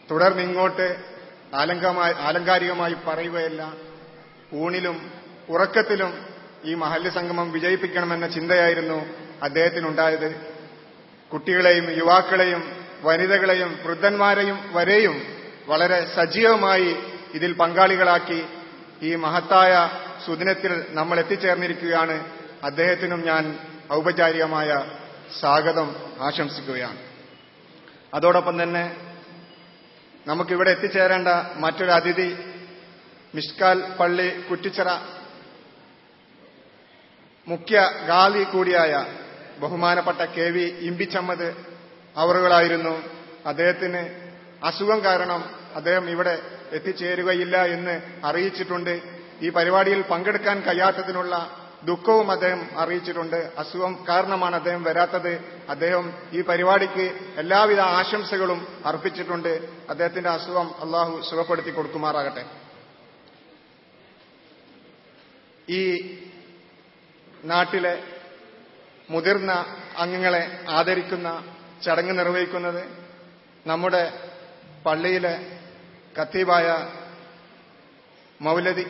തുടർന്നിങ്ങോട്ട് ആലങ്കാരികമായി പറയുകയല്ല, ഊണിലും ഉറക്കത്തിലും ഈ മഹല്ല് സംഗമം വിജയിപ്പിക്കണമെന്ന ചിന്തയായിരുന്നു അദ്ദേഹത്തിനുണ്ടായത്. കുട്ടികളെയും യുവാക്കളെയും വനിതകളെയും വൃദ്ധന്മാരെയും വരെയും വളരെ സജീവമായി ഇതിൽ പങ്കാളികളാക്കി ഈ മഹത്തായ സുദിനത്തിൽ നമ്മൾ എത്തിച്ചേർന്നിരിക്കുകയാണ്. അദ്ദേഹത്തിനും ഞാൻ ഔപചാരികമായ സ്വാഗതം ആശംസിക്കുകയാണ്. അതോടൊപ്പം തന്നെ നമുക്കിവിടെ എത്തിച്ചേരേണ്ട മറ്റൊരു അതിഥി മിഷ്കാൽ പള്ളി കുറ്റിച്ചിറ മുഖ്യ ഗാദി കൂടിയായ ബഹുമാനപ്പെട്ട KV ഇമ്പിച്ചമ്മദ് അവറുകളായിരുന്നു. അദ്ദേഹത്തിന് അസുഖം കാരണം അദ്ദേഹം ഇവിടെ എത്തിച്ചേരുകയില്ല എന്ന് അറിയിച്ചിട്ടുണ്ട്. ഈ പരിപാടിയിൽ പങ്കെടുക്കാൻ കഴിയാത്തതിനുള്ള ദുഃഖവും അദ്ദേഹം അറിയിച്ചിട്ടുണ്ട്. അസുഖം കാരണമാണ് അദ്ദേഹം വരാത്തത്. അദ്ദേഹം ഈ പരിപാടിക്ക് എല്ലാവിധ ആശംസകളും അർപ്പിച്ചിട്ടുണ്ട്. അദ്ദേഹത്തിന്റെ അസുഖം അള്ളാഹു സുഖപ്പെടുത്തി കൊടുക്കുമാറാകട്ടെ. ഈ നാട്ടിലെ മുതിർന്ന അംഗങ്ങളെ ആദരിക്കുന്ന ചടങ്ങ് നിർവഹിക്കുന്നത് നമ്മുടെ പള്ളിയിലെ ഖത്തീബായ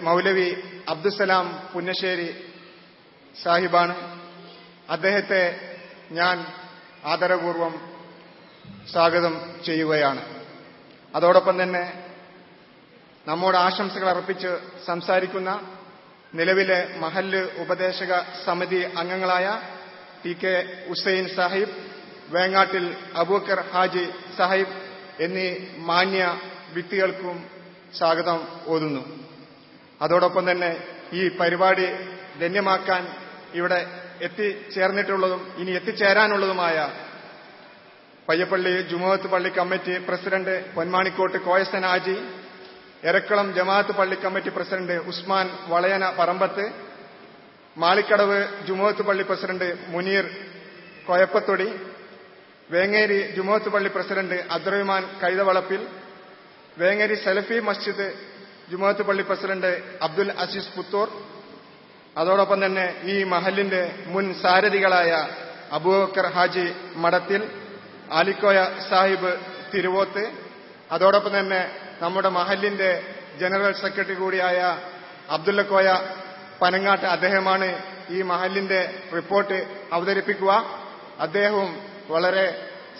മൗലവി അബ്ദുസലാം പുന്നശ്ശേരി സാഹിബാണ്. അദ്ദേഹത്തെ ഞാൻ ആദരപൂർവം സ്വാഗതം ചെയ്യുകയാണ്. അതോടൊപ്പം തന്നെ നമ്മോട് ആശംസകൾ അർപ്പിച്ച് സംസാരിക്കുന്ന നിലവിലെ മഹല്ല് ഉപദേശക സമിതി അംഗങ്ങളായ TK ഹുസൈൻ സാഹിബ്, വേങ്ങാട്ടിൽ അബൂബക്കർ ഹാജി സാഹിബ് എന്നീ മാന്യ വ്യക്തികൾക്കും സ്വാഗതം ഓതുന്നു. അതോടൊപ്പം തന്നെ ഈ പരിപാടി ധന്യമാക്കാൻ ഇവിടെ എത്തിച്ചേർന്നിട്ടുള്ളതും ഇനി എത്തിച്ചേരാനുള്ളതുമായ പയ്യപ്പള്ളി ജുമുഅത്ത് പള്ളി കമ്മിറ്റി പ്രസിഡന്റ് പൊന്മാണിക്കോട്ട് കോയസൻ ഹാജി, എരക്കളം ജമാഅത്ത് പള്ളി കമ്മിറ്റി പ്രസിഡന്റ് ഉസ്മാൻ വളയന പറമ്പത്ത്, മാളിക്കടവ് ജുമുഅത്ത് പള്ളി പ്രസിഡന്റ് മുനീർ കോയപ്പത്തൊടി, വേങ്ങേരി ജുമുഅത്ത് പള്ളി പ്രസിഡന്റ് അബ്ദുറഹ്മാൻ കൈതവളപ്പിൽ, വേങ്ങേരി സലഫി മസ്ജിദ് ജുമുഅത്ത് പള്ളി പ്രസിഡന്റ് അബ്ദുൽ അസീസ് പുത്തൂർ, അതോടൊപ്പം തന്നെ ഈ മഹലിന്റെ മുൻ സാരഥികളായ അബൂബക്കർ ഹാജി മടത്തിൽ, ആലിക്കോയ സാഹിബ് തിരുവോത്ത്, അതോടൊപ്പം തന്നെ നമ്മുടെ മഹലിന്റെ ജനറൽ സെക്രട്ടറി കൂടിയായ അബ്ദുല്ലക്കോയ പനങ്ങാട്ട്, അദ്ദേഹമാണ് ഈ മഹലിന്റെ റിപ്പോർട്ട് അവതരിപ്പിക്കുക. അദ്ദേഹവും വളരെ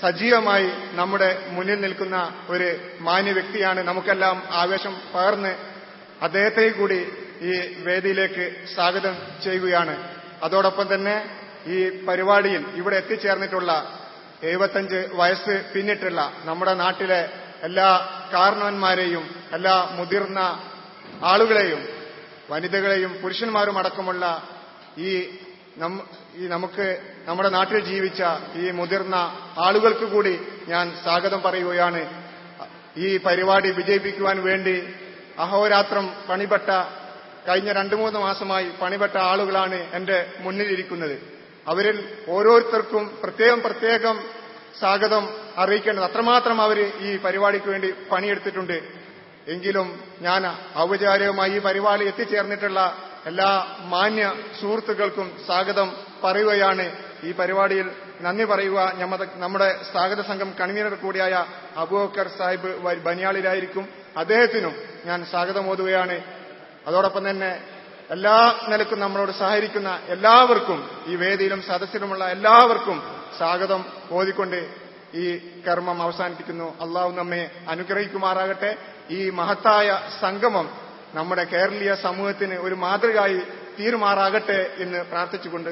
സജീവമായി നമ്മുടെ മുന്നിൽ നിൽക്കുന്ന ഒരു മാന്യ വ്യക്തിയാണ്. നമുക്കെല്ലാം ആവേശം പകർന്ന് അദ്ദേഹത്തെ കൂടി ഈ വേദിയിലേക്ക് സ്വാഗതം ചെയ്യുകയാണ്. അതോടൊപ്പം തന്നെ ഈ പരിപാടിയിൽ ഇവിടെ എത്തിച്ചേർന്നിട്ടുള്ള 75 വയസ്സ് പിന്നിട്ടുള്ള നമ്മുടെ നാട്ടിലെ എല്ലാ കാരണവന്മാരെയും എല്ലാ മുതിർന്ന ആളുകളെയും വനിതകളെയും പുരുഷന്മാരും അടക്കമുള്ള ഈ നമുക്ക് നമ്മുടെ നാട്ടിൽ ജീവിച്ച ഈ മുതിർന്ന ആളുകൾക്ക് കൂടി ഞാൻ സ്വാഗതം പറയുകയാണ്. ഈ പരിപാടി വിജയിപ്പിക്കുവാൻ വേണ്ടി അഹോരാത്രം പണിപ്പെട്ട കഴിഞ്ഞ 2-3 മാസമായി പണിപ്പെട്ട ആളുകളാണ് എന്റെ മുന്നിലിരിക്കുന്നത്. അവരിൽ ഓരോരുത്തർക്കും പ്രത്യേകം സ്വാഗതം അറിയിക്കേണ്ടത്. അത്രമാത്രം അവർ ഈ പരിപാടിക്ക് വേണ്ടി പണിയെടുത്തിട്ടുണ്ട്. എങ്കിലും ഞാൻ ഔപചാരികമായി ഈ പരിപാടി എത്തിച്ചേർന്നിട്ടുള്ള എല്ലാ മാന്യ സുഹൃത്തുക്കൾക്കും സ്വാഗതം പറയുകയാണ്. ഈ പരിപാടിയിൽ നന്ദി പറയുക നമ്മുടെ സ്വാഗത സംഘം കൺവീനർ കൂടിയായ അബൂബക്കർ സാഹിബ് ബനിയാളിലായിരിക്കും. അദ്ദേഹത്തിനും ഞാൻ സ്വാഗതം ഓതുകയാണ്. അതോടൊപ്പം തന്നെ എല്ലാ നിലക്കും നമ്മളോട് സഹകരിക്കുന്ന എല്ലാവർക്കും, ഈ വേദിയിലും സദസ്സിലുമുള്ള എല്ലാവർക്കും സ്വാഗതം ഓതിക്കൊണ്ട് ഈ കർമ്മം അവസാനിപ്പിക്കുന്നു. അള്ളാഹു നമ്മെ അനുഗ്രഹിക്കുമാറാകട്ടെ. ഈ മഹത്തായ സംഗമം നമ്മുടെ കേരളീയ സമൂഹത്തിന് ഒരു മാതൃകയായി തീരുമാറാകട്ടെ എന്ന് പ്രാർത്ഥിച്ചുകൊണ്ട്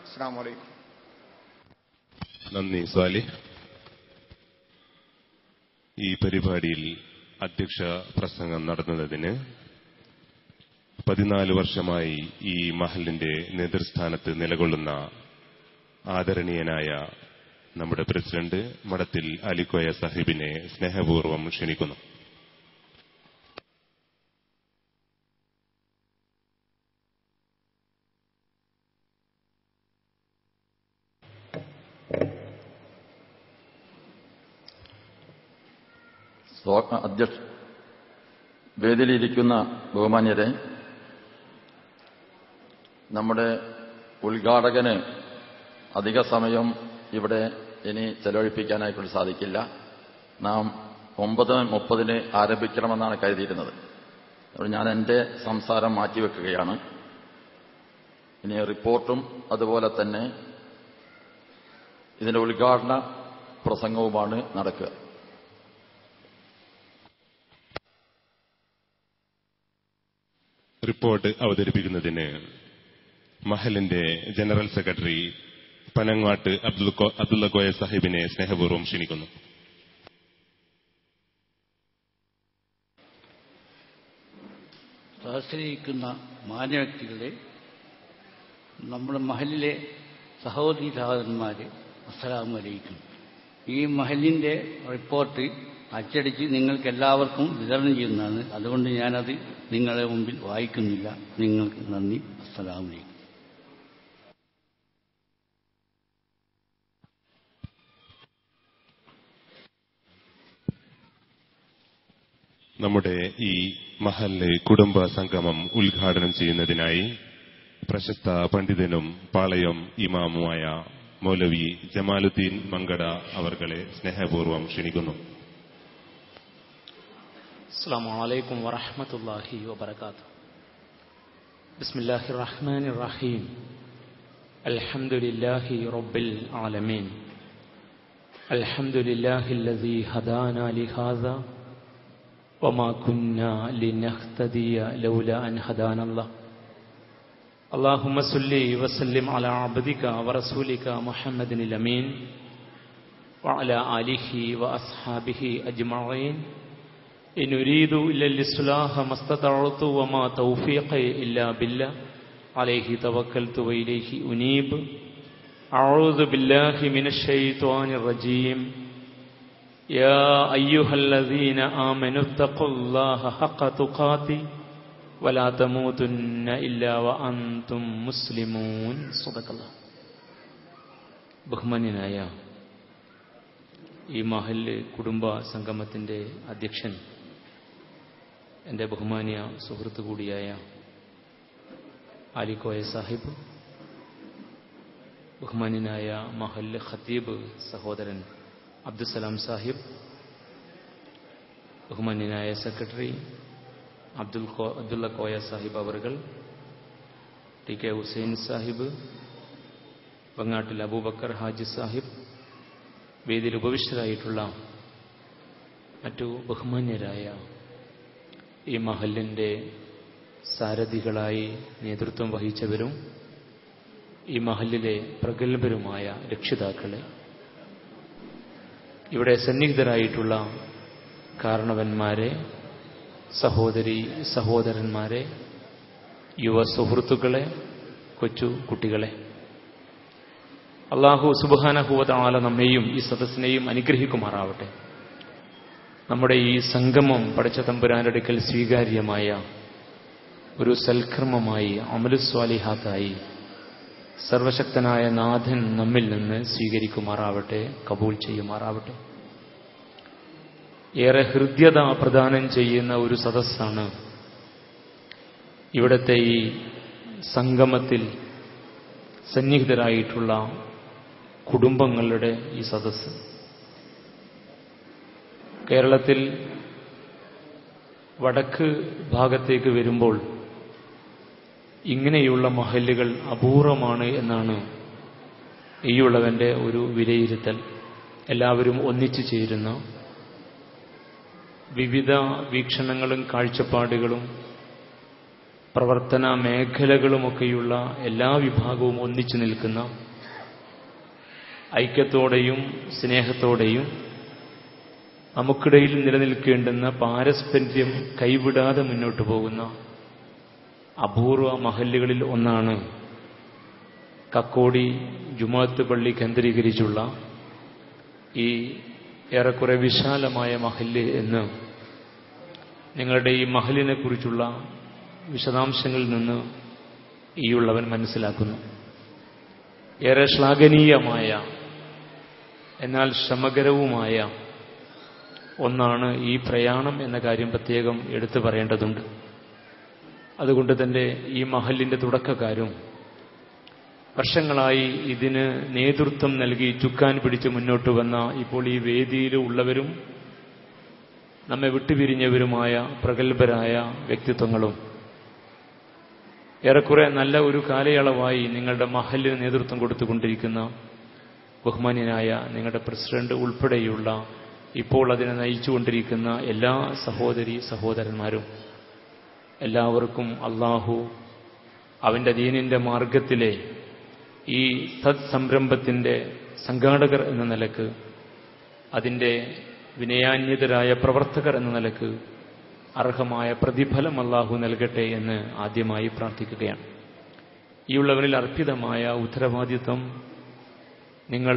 അസ്സലാമു അലൈക്കും. നന്ദി സ്വാലിഹ്. ഈ പരിപാടിയിൽ അധ്യക്ഷ പ്രസംഗം നടത്തുന്നതിന് 14 വർഷമായി ഈ മഹലിന്റെ നേതൃസ്ഥാനത്ത് നിലകൊള്ളുന്ന ആദരണീയനായ നമ്മുടെ പ്രസിഡന്റ് മടത്തിൽ അലിക്കോയ സാഹിബിനെ സ്നേഹപൂർവ്വം ക്ഷണിക്കുന്നു. വേദിയിലിരിക്കുന്ന ബഹുമാന്യരെ, നമ്മുടെ ഉദ്ഘാടകന് അധിക സമയം ഇവിടെ ഇനി ചെലവഴിപ്പിക്കാനായിട്ട് സാധിക്കില്ല. നാം 9:30 ആരംഭിക്കണമെന്നാണ് കരുതിയിരുന്നത്. അതുകൊണ്ട് ഞാൻ എൻ്റെ സംസാരം മാറ്റിവെക്കുകയാണ്. ഇനി റിപ്പോർട്ടും അതുപോലെ തന്നെ ഇതിന്റെ ഉദ്ഘാടന പ്രസംഗവുമാണ് നടക്കുക. റിപ്പോർട്ട് അവതരിപ്പിക്കുന്നതിന് മഹലിന്റെ ജനറൽ സെക്രട്ടറി പനങ്ങാട്ട് അബ്ദുള്ള കോയ സാഹിബിനെ സ്നേഹപൂർവ്വം ക്ഷണിക്കുന്നു. സഹസ്രീകരിക്കുന്ന മാന്യവ്യക്തികളെ, നമ്മുടെ മഹലിലെ സഹോദരി സഹോദരന്മാരെ, അസ്സലാമു അലൈക്കും. ഈ മഹലിന്റെ റിപ്പോർട്ട് അച്ചടിച്ച് നിങ്ങൾക്ക് എല്ലാവർക്കും വിതരണം ചെയ്യുന്നതാണ്. അതുകൊണ്ട് ഞാനത് നിങ്ങളുടെ മുമ്പിൽ വായിക്കുന്നില്ല. നിങ്ങൾക്ക് നന്ദി. അസ്സലാമു അലൈക്കും. നമ്മുടെ ഈ മഹല്ല് കുടുംബ സംഗമം ഉദ്ഘാടനം ചെയ്യുന്നതിനായി പ്രശസ്ത പണ്ഡിതനും പാളയം ഇമാമുമായ മൗലവി ജമാലുദ്ദീൻ മങ്കട അവർകളെ സ്നേഹപൂർവ്വം ക്ഷണിക്കുന്നു. അസ്സലാമു അലൈക്കും വറഹ്മത്തുള്ളാഹി വബറകാതുഹു. ബിസ്മില്ലാഹിർ റഹ്മാനിർ റഹീം. അൽഹംദുലില്ലാഹി റബ്ബിൽ ആലമീൻ. അൽഹംദുലില്ലാഹില്ലദീ ഹദാനാ ലിഹാദാ വമാ കുന്നാ ലിനഹ്തദിയ ലൗലാ അൻ ഹദാനല്ലാഹ്. اللهم صل وسلم على عبدك ورسولك محمد الأمين وعلى آله وأصحابه أجمعين. إن أريد إلا الإصلاح ما استطعت وما توفيقي إلا بالله عليه توكلت وإليه أنيب. أعوذ بالله من الشيطان الرجيم. يا أيها الذين آمنوا اتقوا الله حق تقاته ولا تموتن إلا وأنتم مسلمون. صدق الله. ബഹുമാന്യനായ ഈ മഹല്ല് കുടുംബ സംഗമത്തിന്റെ അധ്യക്ഷൻ, എൻ്റെ ബഹുമാന്യ സുഹൃത്തു കൂടിയായ അലിക്കോയ സാഹിബ്, ബഹുമാന്യനായ മഹല്ല് ഖത്തീബ് സഹോദരൻ അബ്ദുസലാം സാഹിബ്, ബഹുമാന്യനായ സെക്രട്ടറി അബ്ദുള്ള കോയ സാഹിബ് അവർകൾ, ടി കെ ഹുസൈൻ സാഹിബ്, വങ്ങാട്ടിൽ അബൂബക്കർ ഹാജി സാഹിബ്, വേദിയിൽ ഉപവിഷ്ടരായിട്ടുള്ള മറ്റു ബഹുമാന്യരായ ഈ മഹല്ലിന്റെ സാരഥികളായി നേതൃത്വം വഹിച്ചവരും ഈ മഹല്ലിലെ പ്രഗത്ഭരുമായ രക്ഷിതാക്കളെ, ഇവിടെ സന്നിഹിതരായിട്ടുള്ള കാരണവന്മാരെ, സഹോദരി സഹോദരന്മാരെ, യുവ സുഹൃത്തുക്കളെ, കൊച്ചു കുട്ടികളെ, അല്ലാഹു സുബ്ഹാനഹു വ തആല നമ്മെയും ഈ സദസ്സിനെയും അനുഗ്രഹിക്കുമാറാവട്ടെ. നമ്മുടെ ഈ സംഗമം പടച്ച തമ്പുരാന്റെ അടുക്കൽ സ്വീകാര്യമായ ഒരു സൽക്കർമ്മമായി, അമലുസ്വാലിഹാത്തായി സർവശക്തനായ നാഥൻ നമ്മിൽ നിന്ന് സ്വീകരിക്കുമാറാവട്ടെ, കബൂൽ ചെയ്യുമാറാവട്ടെ. ഏറെ ഹൃദ്യത പ്രദാനം ചെയ്യുന്ന ഒരു സദസ്സാണ് ഇവിടുത്തെ ഈ സംഗമത്തിൽ സന്നിഹിതരായിട്ടുള്ള കുടുംബങ്ങളുടെ ഈ സദസ്സ്. കേരളത്തിൽ വടക്ക് ഭാഗത്തേക്ക് വരുമ്പോൾ ഇങ്ങനെയുള്ള മഹല്ലുകൾ അപൂർവമാണ് എന്നാണ് ഈയുള്ളവന്റെ ഒരു വിലയിരുത്തൽ. എല്ലാവരും ഒന്നിച്ചു ചേരുന്ന, വിവിധ വീക്ഷണങ്ങളും കാഴ്ചപ്പാടുകളും പ്രവർത്തന മേഖലകളുമൊക്കെയുള്ള എല്ലാ വിഭാഗവും ഒന്നിച്ചു നിൽക്കുന്ന, ഐക്യത്തോടെയും സ്നേഹത്തോടെയും നമുക്കിടയിൽ നിലനിൽക്കേണ്ടുന്ന പാരസ്പര്യം കൈവിടാതെ മുന്നോട്ട് പോകുന്ന അപൂർവ മഹല്ലുകളിൽ ഒന്നാണ് കക്കോടി ജുമുഅത്ത് പള്ളി കേന്ദ്രീകരിച്ചുള്ള ഈ ഏറെക്കുറെ വിശാലമായ മഹല്ല് എന്ന് നിങ്ങളുടെ ഈ മഹലിനെ കുറിച്ചുള്ള വിശദാംശങ്ങളിൽ നിന്ന് ഈയുള്ളവൻ മനസ്സിലാക്കുന്നു. ഏറെ ശ്ലാഘനീയമായ എന്നാൽ ശ്രമകരവുമായ ഒന്നാണ് ഈ പ്രയാണം എന്ന കാര്യം പ്രത്യേകം എടുത്തു പറയേണ്ടതുണ്ട്. അതുകൊണ്ട് തന്നെ ഈ മഹല്ലിന്റെ തുടക്കക്കാരും വർഷങ്ങളായി ഇതിന് നേതൃത്വം നൽകി ചുക്കാൻ പിടിച്ച് മുന്നോട്ട് വന്ന ഇപ്പോൾ ഈ വേദിയിൽ ഉള്ളവരും നമ്മെ വിട്ടുപിരിഞ്ഞവരുമായ പ്രഗത്ഭരായ വ്യക്തിത്വങ്ങളും ഏറെക്കുറെ നല്ല ഒരു കാലയളവായി നിങ്ങളുടെ മഹലിന് നേതൃത്വം കൊടുത്തുകൊണ്ടിരിക്കുന്ന ബഹുമാന്യനായ നിങ്ങളുടെ പ്രസിഡന്റ് ഉൾപ്പെടെയുള്ള ഇപ്പോൾ അതിനെ നയിച്ചുകൊണ്ടിരിക്കുന്ന എല്ലാ സഹോദരി സഹോദരന്മാരും, എല്ലാവർക്കും അള്ളാഹു അവന്റെ ദീനിന്റെ മാർഗത്തിലെ ഈ സംരംഭത്തിന്റെ സംഘാടകർ എന്ന നിലക്ക്, അതിന്റെ വിനയാന്യതരായ പ്രവർത്തകർ എന്ന നിലക്ക് അർഹമായ പ്രതിഫലം അള്ളാഹു നൽകട്ടെ എന്ന് ആദ്യമായി പ്രാർത്ഥിക്കുകയാണ്. ഈ ഉള്ളവരിൽ അർപ്പിതമായ ഉത്തരവാദിത്വം നിങ്ങൾ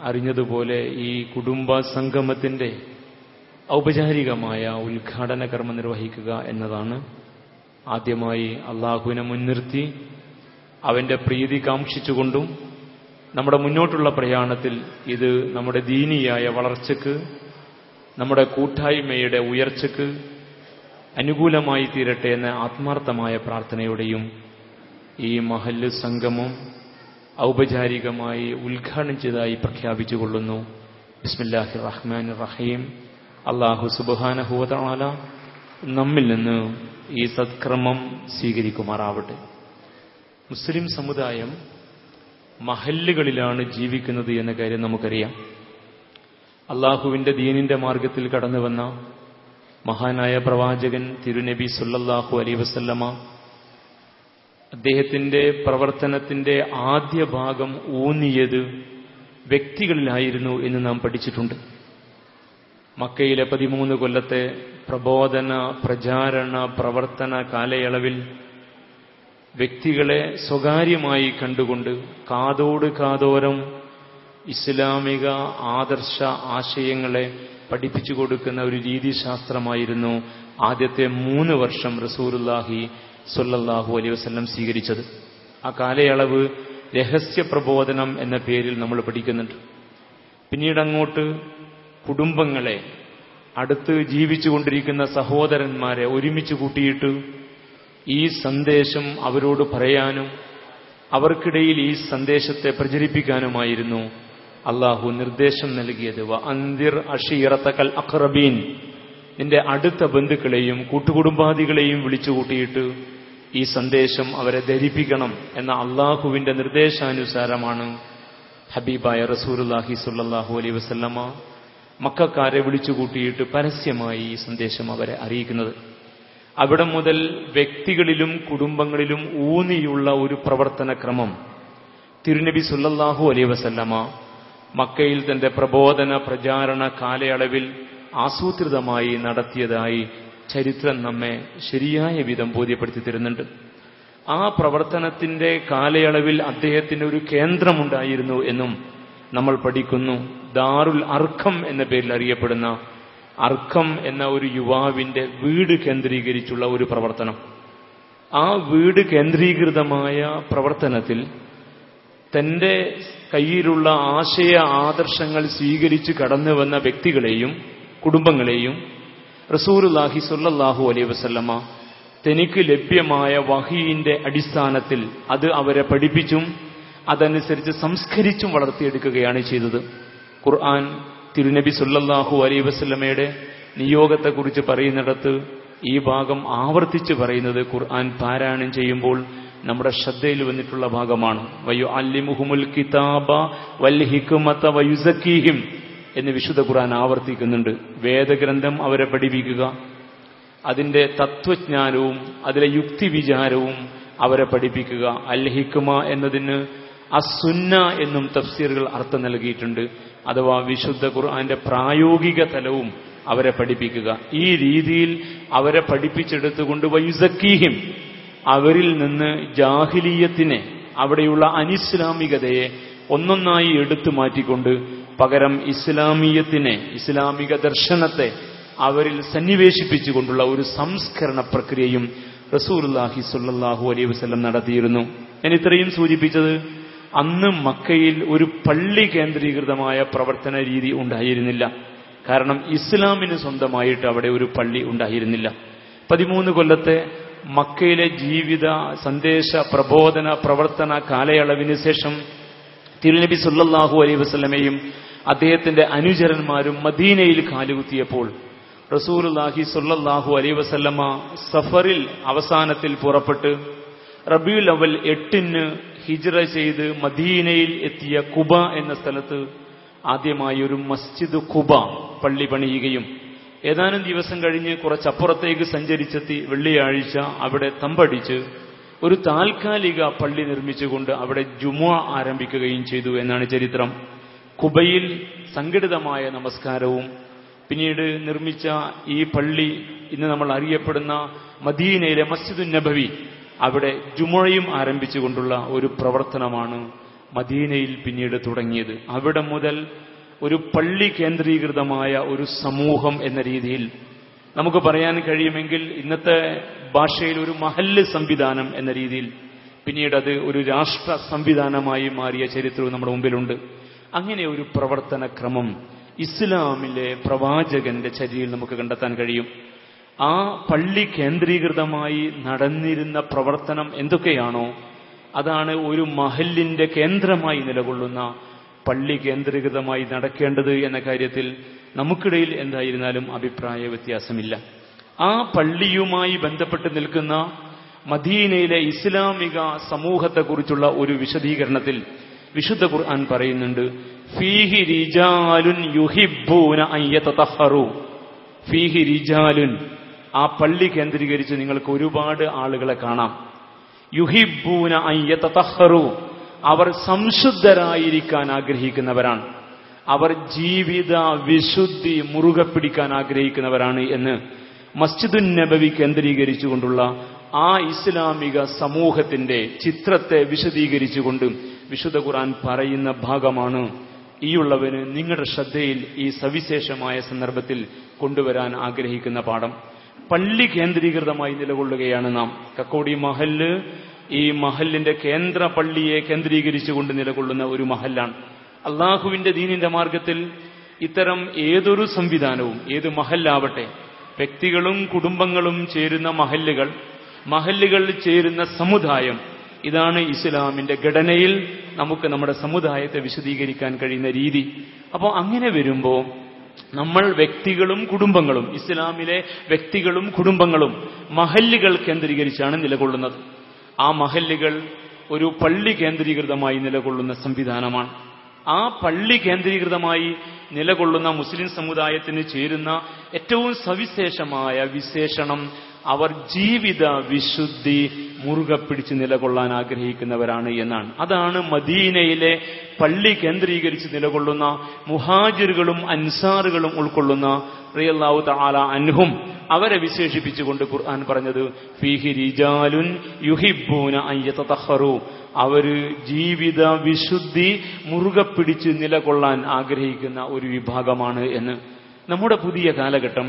അറിഞ്ഞതുപോലെ ഈ കുടുംബ സംഗമത്തിന്റെ ഔപചാരികമായ ഉദ്ഘാടന കർമ്മം നിർവഹിക്കുക എന്നതാണ്. ആദ്യമായി അള്ളാഹുവിനെ മുൻനിർത്തി അവന്റെ പ്രീതി കാംക്ഷിച്ചുകൊണ്ടും നമ്മുടെ മുന്നോട്ടുള്ള പ്രയാണത്തിൽ ഇത് നമ്മുടെ ദീനിയായ വളർച്ചയ്ക്ക്, നമ്മുടെ കൂട്ടായ്മയുടെ ഉയർച്ചയ്ക്ക് അനുകൂലമായി തീരട്ടെ എന്ന ആത്മാർത്ഥമായ പ്രാർത്ഥനയോടെയും ഈ മഹല്ല് സംഗമം ഔപചാരികമായി ഉദ്ഘാടനം ചെയ്തതായി പ്രഖ്യാപിച്ചുകൊള്ളുന്നു. ബിസ്മില്ലാഹിർ റഹ്മാനിർ റഹീം. അല്ലാഹു സുബ്ഹാനഹു വ തആല നമ്മിൽ നിന്ന് ഈ സത്കർമ്മം സ്വീകരിക്കുമാറാവട്ടെ. മുസ്ലിം സമുദായം മഹല്ലുകളിലാണ് ജീവിക്കുന്നത് എന്ന കാര്യം നമുക്കറിയാം. അള്ളാഹുവിന്റെ ദീനിന്റെ മാർഗത്തിൽ കടന്നുവന്ന മഹാനായ പ്രവാചകൻ തിരുനബി സല്ലല്ലാഹു അലൈഹി വസല്ലമ അദ്ദേഹത്തിന്റെ പ്രവർത്തനത്തിന്റെ ആദ്യ ഭാഗം ഊന്നിയത് വ്യക്തികളിലായിരുന്നു എന്ന് നാം പഠിച്ചിട്ടുണ്ട്. മക്കയിലെ 13 കൊല്ലത്തെ പ്രബോധന പ്രചാരണ പ്രവർത്തന കാലയളവിൽ വ്യക്തികളെ സ്വകാര്യമായി കണ്ടുകൊണ്ട് കാതോട് കാതോരം ഇസ്ലാമിക ആദർശ ആശയങ്ങളെ പഠിപ്പിച്ചു കൊടുക്കുന്ന ഒരു രീതിശാസ്ത്രമായിരുന്നു ആദ്യത്തെ 3 വർഷം റസൂലുള്ളാഹി സ്വല്ലല്ലാഹു അലൈഹി വസല്ലം സ്വീകരിച്ചത്. ആ കാലയളവ് രഹസ്യ പ്രബോധനം എന്ന പേരിൽ നമ്മൾ പഠിക്കുന്നുണ്ട്. പിന്നീട് അങ്ങോട്ട് കുടുംബങ്ങളെ, അടുത്ത് ജീവിച്ചുകൊണ്ടിരിക്കുന്ന സഹോദരന്മാരെ ഒരുമിച്ച് കൂട്ടിയിട്ട് ഈ സന്ദേശം അവരോട് പറയാനും അവർക്കിടയിൽ ഈ സന്ദേശത്തെ പ്രചരിപ്പിക്കാനുമായിരുന്നു അള്ളാഹു നിർദ്ദേശം നൽകിയത്. വഅൻദിർ അശീറതകൽ അഖ്റബീൻ, നിന്റെ അടുത്ത ബന്ധുക്കളെയും കൂട്ടുകുടുംബാദികളെയും വിളിച്ചുകൂട്ടിയിട്ട് ഈ സന്ദേശം അവരെ ധരിപ്പിക്കണം എന്ന അള്ളാഹുവിന്റെ നിർദ്ദേശാനുസാരമാണ് ഹബീബായ റസൂലുള്ളാഹി സ്വല്ലല്ലാഹു അലൈഹി വസല്ലമ മക്കക്കാരെ വിളിച്ചുകൂട്ടിയിട്ട് പരസ്യമായി ഈ സന്ദേശം അവരെ അറിയിക്കുന്നത്. അവിടെ മുതൽ വ്യക്തികളിലും കുടുംബങ്ങളിലും ഊന്നിയുള്ള ഒരു പ്രവർത്തന ക്രമം തിരുനബി സല്ലല്ലാഹു അലൈഹി വസല്ലമ മക്കയിൽ തന്റെ പ്രബോധന പ്രചാരണ കാലയളവിൽ ആസൂത്രിതമായി നടത്തിയതായി ചരിത്രം നമ്മെ ശരിയായ വിധം ബോധ്യപ്പെടുത്തി തരുന്നുണ്ട്. ആ പ്രവർത്തനത്തിന്റെ കാലയളവിൽ അദ്ദേഹത്തിന് ഒരു കേന്ദ്രമുണ്ടായിരുന്നു എന്നും നമ്മൾ പഠിക്കുന്നു. ദാറുൽ അർഖം എന്ന പേരിൽ അറിയപ്പെടുന്ന അർഖം എന്ന ഒരു യുവാവിന്റെ വീട് കേന്ദ്രീകരിച്ചുള്ള ഒരു പ്രവർത്തനം. ആ വീട് കേന്ദ്രീകൃതമായ പ്രവർത്തനത്തിൽ തന്റെ കയ്യിലുള്ള ആശയ ആദർശങ്ങൾ സ്വീകരിച്ച് കടന്നുവന്ന വ്യക്തികളെയും കുടുംബങ്ങളെയും റസൂലുള്ളാഹി സ്വല്ലല്ലാഹു അലൈഹി വസല്ലമ തനിക്ക് ലഭ്യമായ വഹീന്റെ അടിസ്ഥാനത്തിൽ അത് അവരെ പഠിപ്പിച്ചും അതനുസരിച്ച് സംസ്കരിച്ചും വളർത്തിയെടുക്കുകയാണ് ചെയ്തത്. ഖുർആൻ തിരുനബി സല്ലല്ലാഹു അലൈഹി വസല്ലമയുടെ നിയോഗത്തെക്കുറിച്ച് പറയുന്നിടത്ത് ഈ ഭാഗം ആവർത്തിച്ച് പറയുന്നത് ഖുർആൻ പാരായണം ചെയ്യുമ്പോൾ നമ്മുടെ ശ്രദ്ധയിൽ വന്നിട്ടുള്ള ഭാഗമാണ്. വയുഅല്ലിമുഹുമുൽ കിതാബ വൽ ഹിക്മത വയുസക്കീഹിം എന്ന് വിശുദ്ധ ഖുർആൻ ആവർത്തിക്കുന്നുണ്ട്. വേദഗ്രന്ഥം അവരെ പഠിപ്പിക്കുക, അതിന്റെ തത്വജ്ഞാനവും അതിലെ യുക്തിവിചാരവും അവരെ പഠിപ്പിക്കുക. അൽ ഹിക്മ എന്നതിന് അസുന്ന എന്നും തഫ്സീറുകൾ അർത്ഥം നൽകിയിട്ടുണ്ട്. അഥവാ വിശുദ്ധ ഖുർആന്റെ പ്രായോഗിക തലവും അവരെ പഠിപ്പിക്കുക. ഈ രീതിയിൽ അവരെ പഠിപ്പിച്ചെടുത്തുകൊണ്ട് വയുസക്കീഹിം, അവരിൽ നിന്ന് ജാഹിലിയത്തിനെ, അവിടെയുള്ള അനിസ്ലാമികതയെ ഒന്നൊന്നായി എടുത്തു മാറ്റിക്കൊണ്ട് പകരം ഇസ്ലാമീയത്തിനെ, ഇസ്ലാമിക ദർശനത്തെ അവരിൽ സന്നിവേശിപ്പിച്ചുകൊണ്ടുള്ള ഒരു സംസ്കരണ പ്രക്രിയയും റസൂലുള്ളാഹി സ്വല്ലല്ലാഹു അലൈഹി വസല്ലം നടത്തിയിരുന്നു. ഞാൻ ഇത്രയും സൂചിപ്പിച്ചത് അന്ന് മക്കയിൽ ഒരു പള്ളി കേന്ദ്രീകൃതമായ പ്രവർത്തന രീതി ഉണ്ടായിരുന്നില്ല. കാരണം ഇസ്ലാമിന് സ്വന്തമായിട്ട് അവിടെ ഒരു പള്ളി ഉണ്ടായിരുന്നില്ല. 13 കൊല്ലത്തെ മക്കയിലെ ജീവിത സന്ദേശ പ്രബോധന പ്രവർത്തന കാലയളവിന് ശേഷം തിരുനബി സല്ലല്ലാഹു അലൈഹി വസല്ലമയും അദ്ദേഹത്തിന്റെ അനുചരന്മാരും മദീനയിൽ കാലുകുത്തിയപ്പോൾ റസൂലുള്ളാഹി സ്വല്ലല്ലാഹു അലൈഹി വസല്ലമ സഫറിൽ അവസാനത്തിൽ പുറപ്പെട്ട് റബീഉൽ അവൽ 8 ഹിജ്റ ചെയ്ത് മദീനയിൽ എത്തിയ ഖുബ എന്ന സ്ഥലത്ത് ആദ്യമായി ഒരു മസ്ജിദ് ഖുബ പള്ളി പണിയുകയും ഏതാനും ദിവസം കഴിഞ്ഞ് കുറച്ചപ്പുറത്തേക്ക് സഞ്ചരിച്ചെത്തി വെള്ളിയാഴ്ച അവിടെ തമ്പടിച്ച് ഒരു താൽക്കാലിക പള്ളി നിർമ്മിച്ചുകൊണ്ട് അവിടെ ജുമുഅ ആരംഭിക്കുകയും ചെയ്തു എന്നാണ് ചരിത്രം. ഖുബയിൽ സംഘടിതമായ നമസ്കാരവും പിന്നീട് നിർമ്മിച്ച ഈ പള്ളി ഇന്ന് നമ്മൾ അറിയപ്പെടുന്ന മദീനയിലെ മസ്ജിദുൻ നബവി അവിടെ ജുമുഅയും ആരംഭിച്ചുകൊണ്ടുള്ള ഒരു പ്രവർത്തനമാണ് മദീനയിൽ പിന്നീട് തുടങ്ങിയത്. അവിടെ മുതൽ ഒരു പള്ളി കേന്ദ്രീകൃതമായ ഒരു സമൂഹം എന്ന രീതിയിൽ നമുക്ക് പറയാൻ കഴിയുമെങ്കിൽ ഇന്നത്തെ ഭാഷയിൽ ഒരു മഹല്ല് സംവിധാനം എന്ന രീതിയിൽ പിന്നീട് അത് ഒരു രാഷ്ട്ര സംവിധാനമായി മാറിയ ചരിത്രവും നമ്മുടെ മുമ്പിലുണ്ട്. അങ്ങനെ ഒരു പ്രവർത്തന ക്രമം ഇസ്ലാമിലെ പ്രവാചകന്റെ ചര്യയിൽ നമുക്ക് കണ്ടെത്താൻ കഴിയും. ആ പള്ളി കേന്ദ്രീകൃതമായി നടന്നിരുന്ന പ്രവർത്തനം എന്തൊക്കെയാണോ അതാണ് ഒരു മഹല്ലിന്റെ കേന്ദ്രമായി നിലകൊള്ളുന്ന പള്ളി കേന്ദ്രീകൃതമായി നടക്കേണ്ടത് എന്ന കാര്യത്തിൽ നമുക്കിടയിൽ എന്തായിരുന്നാലും അഭിപ്രായ വ്യത്യാസമില്ല. ആ പള്ളിയുമായി ബന്ധപ്പെട്ട് നിൽക്കുന്ന മദീനയിലെ ഇസ്ലാമിക സമൂഹത്തെക്കുറിച്ചുള്ള ഒരു വിശദീകരണത്തിൽ വിശുദ്ധ ഖുർആൻ പറയുന്നുണ്ട്, ഫീഹി റിജാലുൻ യുഹിബ്ബൂന അൻ യതതഹറു. ഫീഹി റിജാലുൻ, ആ പള്ളി കേന്ദ്രീകരിച്ച് നിങ്ങൾക്ക് ഒരുപാട് ആളുകളെ കാണാം. യുഹിബ്ബൂന അൻ യതതഹറു, അവർ സംശുദ്ധരായിരിക്കാൻ ആഗ്രഹിക്കുന്നവരാണ്, അവർ ജീവിത വിശുദ്ധി മുറുകെ പിടിക്കാൻ ആഗ്രഹിക്കുന്നവരാണ് എന്ന് മസ്ജിദുൻ നബവി കേന്ദ്രീകരിച്ചുകൊണ്ടുള്ള ആ ഇസ്ലാമിക സമൂഹത്തിന്റെ ചിത്രത്തെ വിശദീകരിച്ചുകൊണ്ട് വിശുദ്ധ ഖുർആൻ പറയുന്ന ഭാഗമാണ് ഈയുള്ളവന് നിങ്ങളുടെ ശ്രദ്ധയിൽ ഈ സവിശേഷമായ സന്ദർഭത്തിൽ കൊണ്ടുവരാൻ ആഗ്രഹിക്കുന്ന പാഠം. പള്ളി കേന്ദ്രീകൃതമായി നിലകൊള്ളുകയാണ് നാം. കക്കോടി മഹല്ല് ഈ മഹല്ലിന്റെ കേന്ദ്ര പള്ളിയെ കേന്ദ്രീകരിച്ചുകൊണ്ട് നിലകൊള്ളുന്ന ഒരു മഹല്ലാണ്. അള്ളാഹുവിന്റെ ദീനിന്റെ മാർഗത്തിൽ ഇത്തരം ഏതൊരു സംവിധാനവും, ഏത് മഹല്ലാവട്ടെ, വ്യക്തികളും കുടുംബങ്ങളും ചേരുന്ന മഹല്ലുകൾ ചേരുന്ന സമുദായം, ഇതാണ് ഇസ്ലാമിന്റെ ഘടനയിൽ നമുക്ക് നമ്മുടെ സമുദായത്തെ വിശദീകരിക്കാൻ കഴിയുന്ന രീതി. അപ്പോൾ അങ്ങനെ വരുമ്പോൾ നമ്മൾ വ്യക്തികളും കുടുംബങ്ങളും, ഇസ്ലാമിലെ വ്യക്തികളും കുടുംബങ്ങളും മഹല്ലുകൾ കേന്ദ്രീകരിച്ചാണ് നിലകൊള്ളുന്നത്. ആ മഹല്ലുകൾ ഒരു പള്ളി കേന്ദ്രീകൃതമായി നിലകൊള്ളുന്ന സംവിധാനമാണ്. ആ പള്ളി കേന്ദ്രീകൃതമായി നിലകൊള്ളുന്ന മുസ്ലിം സമുദായത്തിന് ചേരുന്ന ഏറ്റവും സവിശേഷമായ വിശേഷണം അവർ ജീവിത വിശുദ്ധി മുറുകെ പിടിച്ച് നിലകൊള്ളാൻ ആഗ്രഹിക്കുന്നവരാണ് എന്നാണ്. അതാണ് മദീനയിലെ പള്ളി കേന്ദ്രീകരിച്ച് നിലകൊള്ളുന്ന മുഹാജിറുകളും അൻസാറുകളും ഉൾക്കൊള്ളുന്ന റളിയല്ലാഹു തആല അൻഹും അവരെ വിശേഷിപ്പിച്ചുകൊണ്ട് ഖുർആൻ പറഞ്ഞത് ഫീഹി റിജാലുൻ യുഹിബ്ബൂന അൻ യതതഹറു, അവര് ജീവിത വിശുദ്ധി മുറുകെ പിടിച്ച് നിലകൊള്ളാൻ ആഗ്രഹിക്കുന്ന ഒരു വിഭാഗമാണ് എന്ന്. നമ്മുടെ പുതിയ കാലഘട്ടം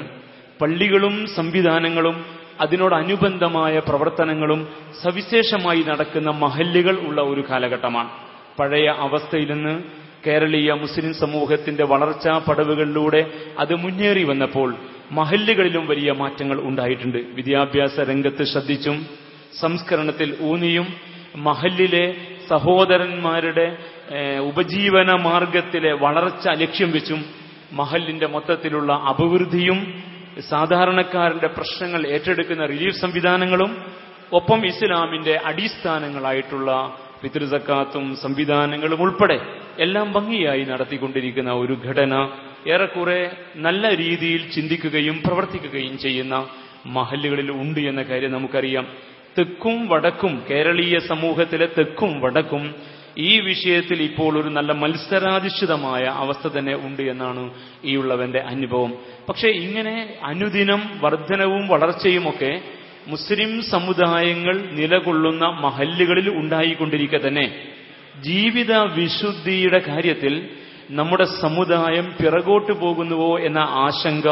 പള്ളികളും സംവിധാനങ്ങളും അതിനോടനുബന്ധമായ പ്രവർത്തനങ്ങളും സവിശേഷമായി നടക്കുന്ന മഹല്ലുകൾ ഉള്ള ഒരു കാലഘട്ടമാണ്. പഴയ അവസ്ഥയിൽ നിന്ന് കേരളീയ മുസ്ലിം സമൂഹത്തിന്റെ വളർച്ചാ പടവുകളിലൂടെ അത് മുന്നേറി വന്നപ്പോൾ മഹല്ലുകളിലും വലിയ മാറ്റങ്ങൾ ഉണ്ടായിട്ടുണ്ട്. വിദ്യാഭ്യാസ രംഗത്ത് ശ്രദ്ധിച്ചും സംസ്കരണത്തിൽ ഊന്നിയും മഹല്ലിലെ സഹോദരന്മാരുടെ ഉപജീവന മാർഗത്തിലെ വളർച്ച ലക്ഷ്യം വെച്ചും മഹല്ലിന്റെ മൊത്തത്തിലുള്ള അഭിവൃദ്ധിയും സാധാരണക്കാരന്റെ പ്രശ്നങ്ങൾ ഏറ്റെടുക്കുന്ന റിലീഫ് സംവിധാനങ്ങളും ഒപ്പം ഇസ്ലാമിന്റെ അടിസ്ഥാനങ്ങളായിട്ടുള്ള ഫിത്ർ സക്കാത്തും സംവിധാനങ്ങളും ഉൾപ്പെടെ എല്ലാം ഭംഗിയായി നടത്തിക്കൊണ്ടിരിക്കുന്ന ഒരു ഘടന ഏറെക്കുറെ നല്ല രീതിയിൽ ചിന്തിക്കുകയും പ്രവർത്തിക്കുകയും ചെയ്യുന്ന മഹല്ലുകളിൽ ഉണ്ട് എന്ന കാര്യം നമുക്കറിയാം. തെക്കും വടക്കും, കേരളീയ സമൂഹത്തിലെ തെക്കും വടക്കും ഈ വിഷയത്തിൽ ഇപ്പോൾ ഒരു നല്ല മത്സരാധിഷ്ഠിതമായ അവസ്ഥ തന്നെ ഉണ്ട് എന്നാണ് ഈ ഉള്ളവന്റെ അനുഭവം. പക്ഷെ ഇങ്ങനെ അനുദിനം വർധനവും വളർച്ചയുമൊക്കെ മുസ്ലിം സമുദായങ്ങൾ നിലകൊള്ളുന്ന മഹല്ലുകളിൽ ഉണ്ടായിക്കൊണ്ടിരിക്കെ തന്നെ ജീവിത വിശുദ്ധിയുടെ കാര്യത്തിൽ നമ്മുടെ സമുദായം പിറകോട്ട് പോകുന്നുവോ എന്ന ആശങ്ക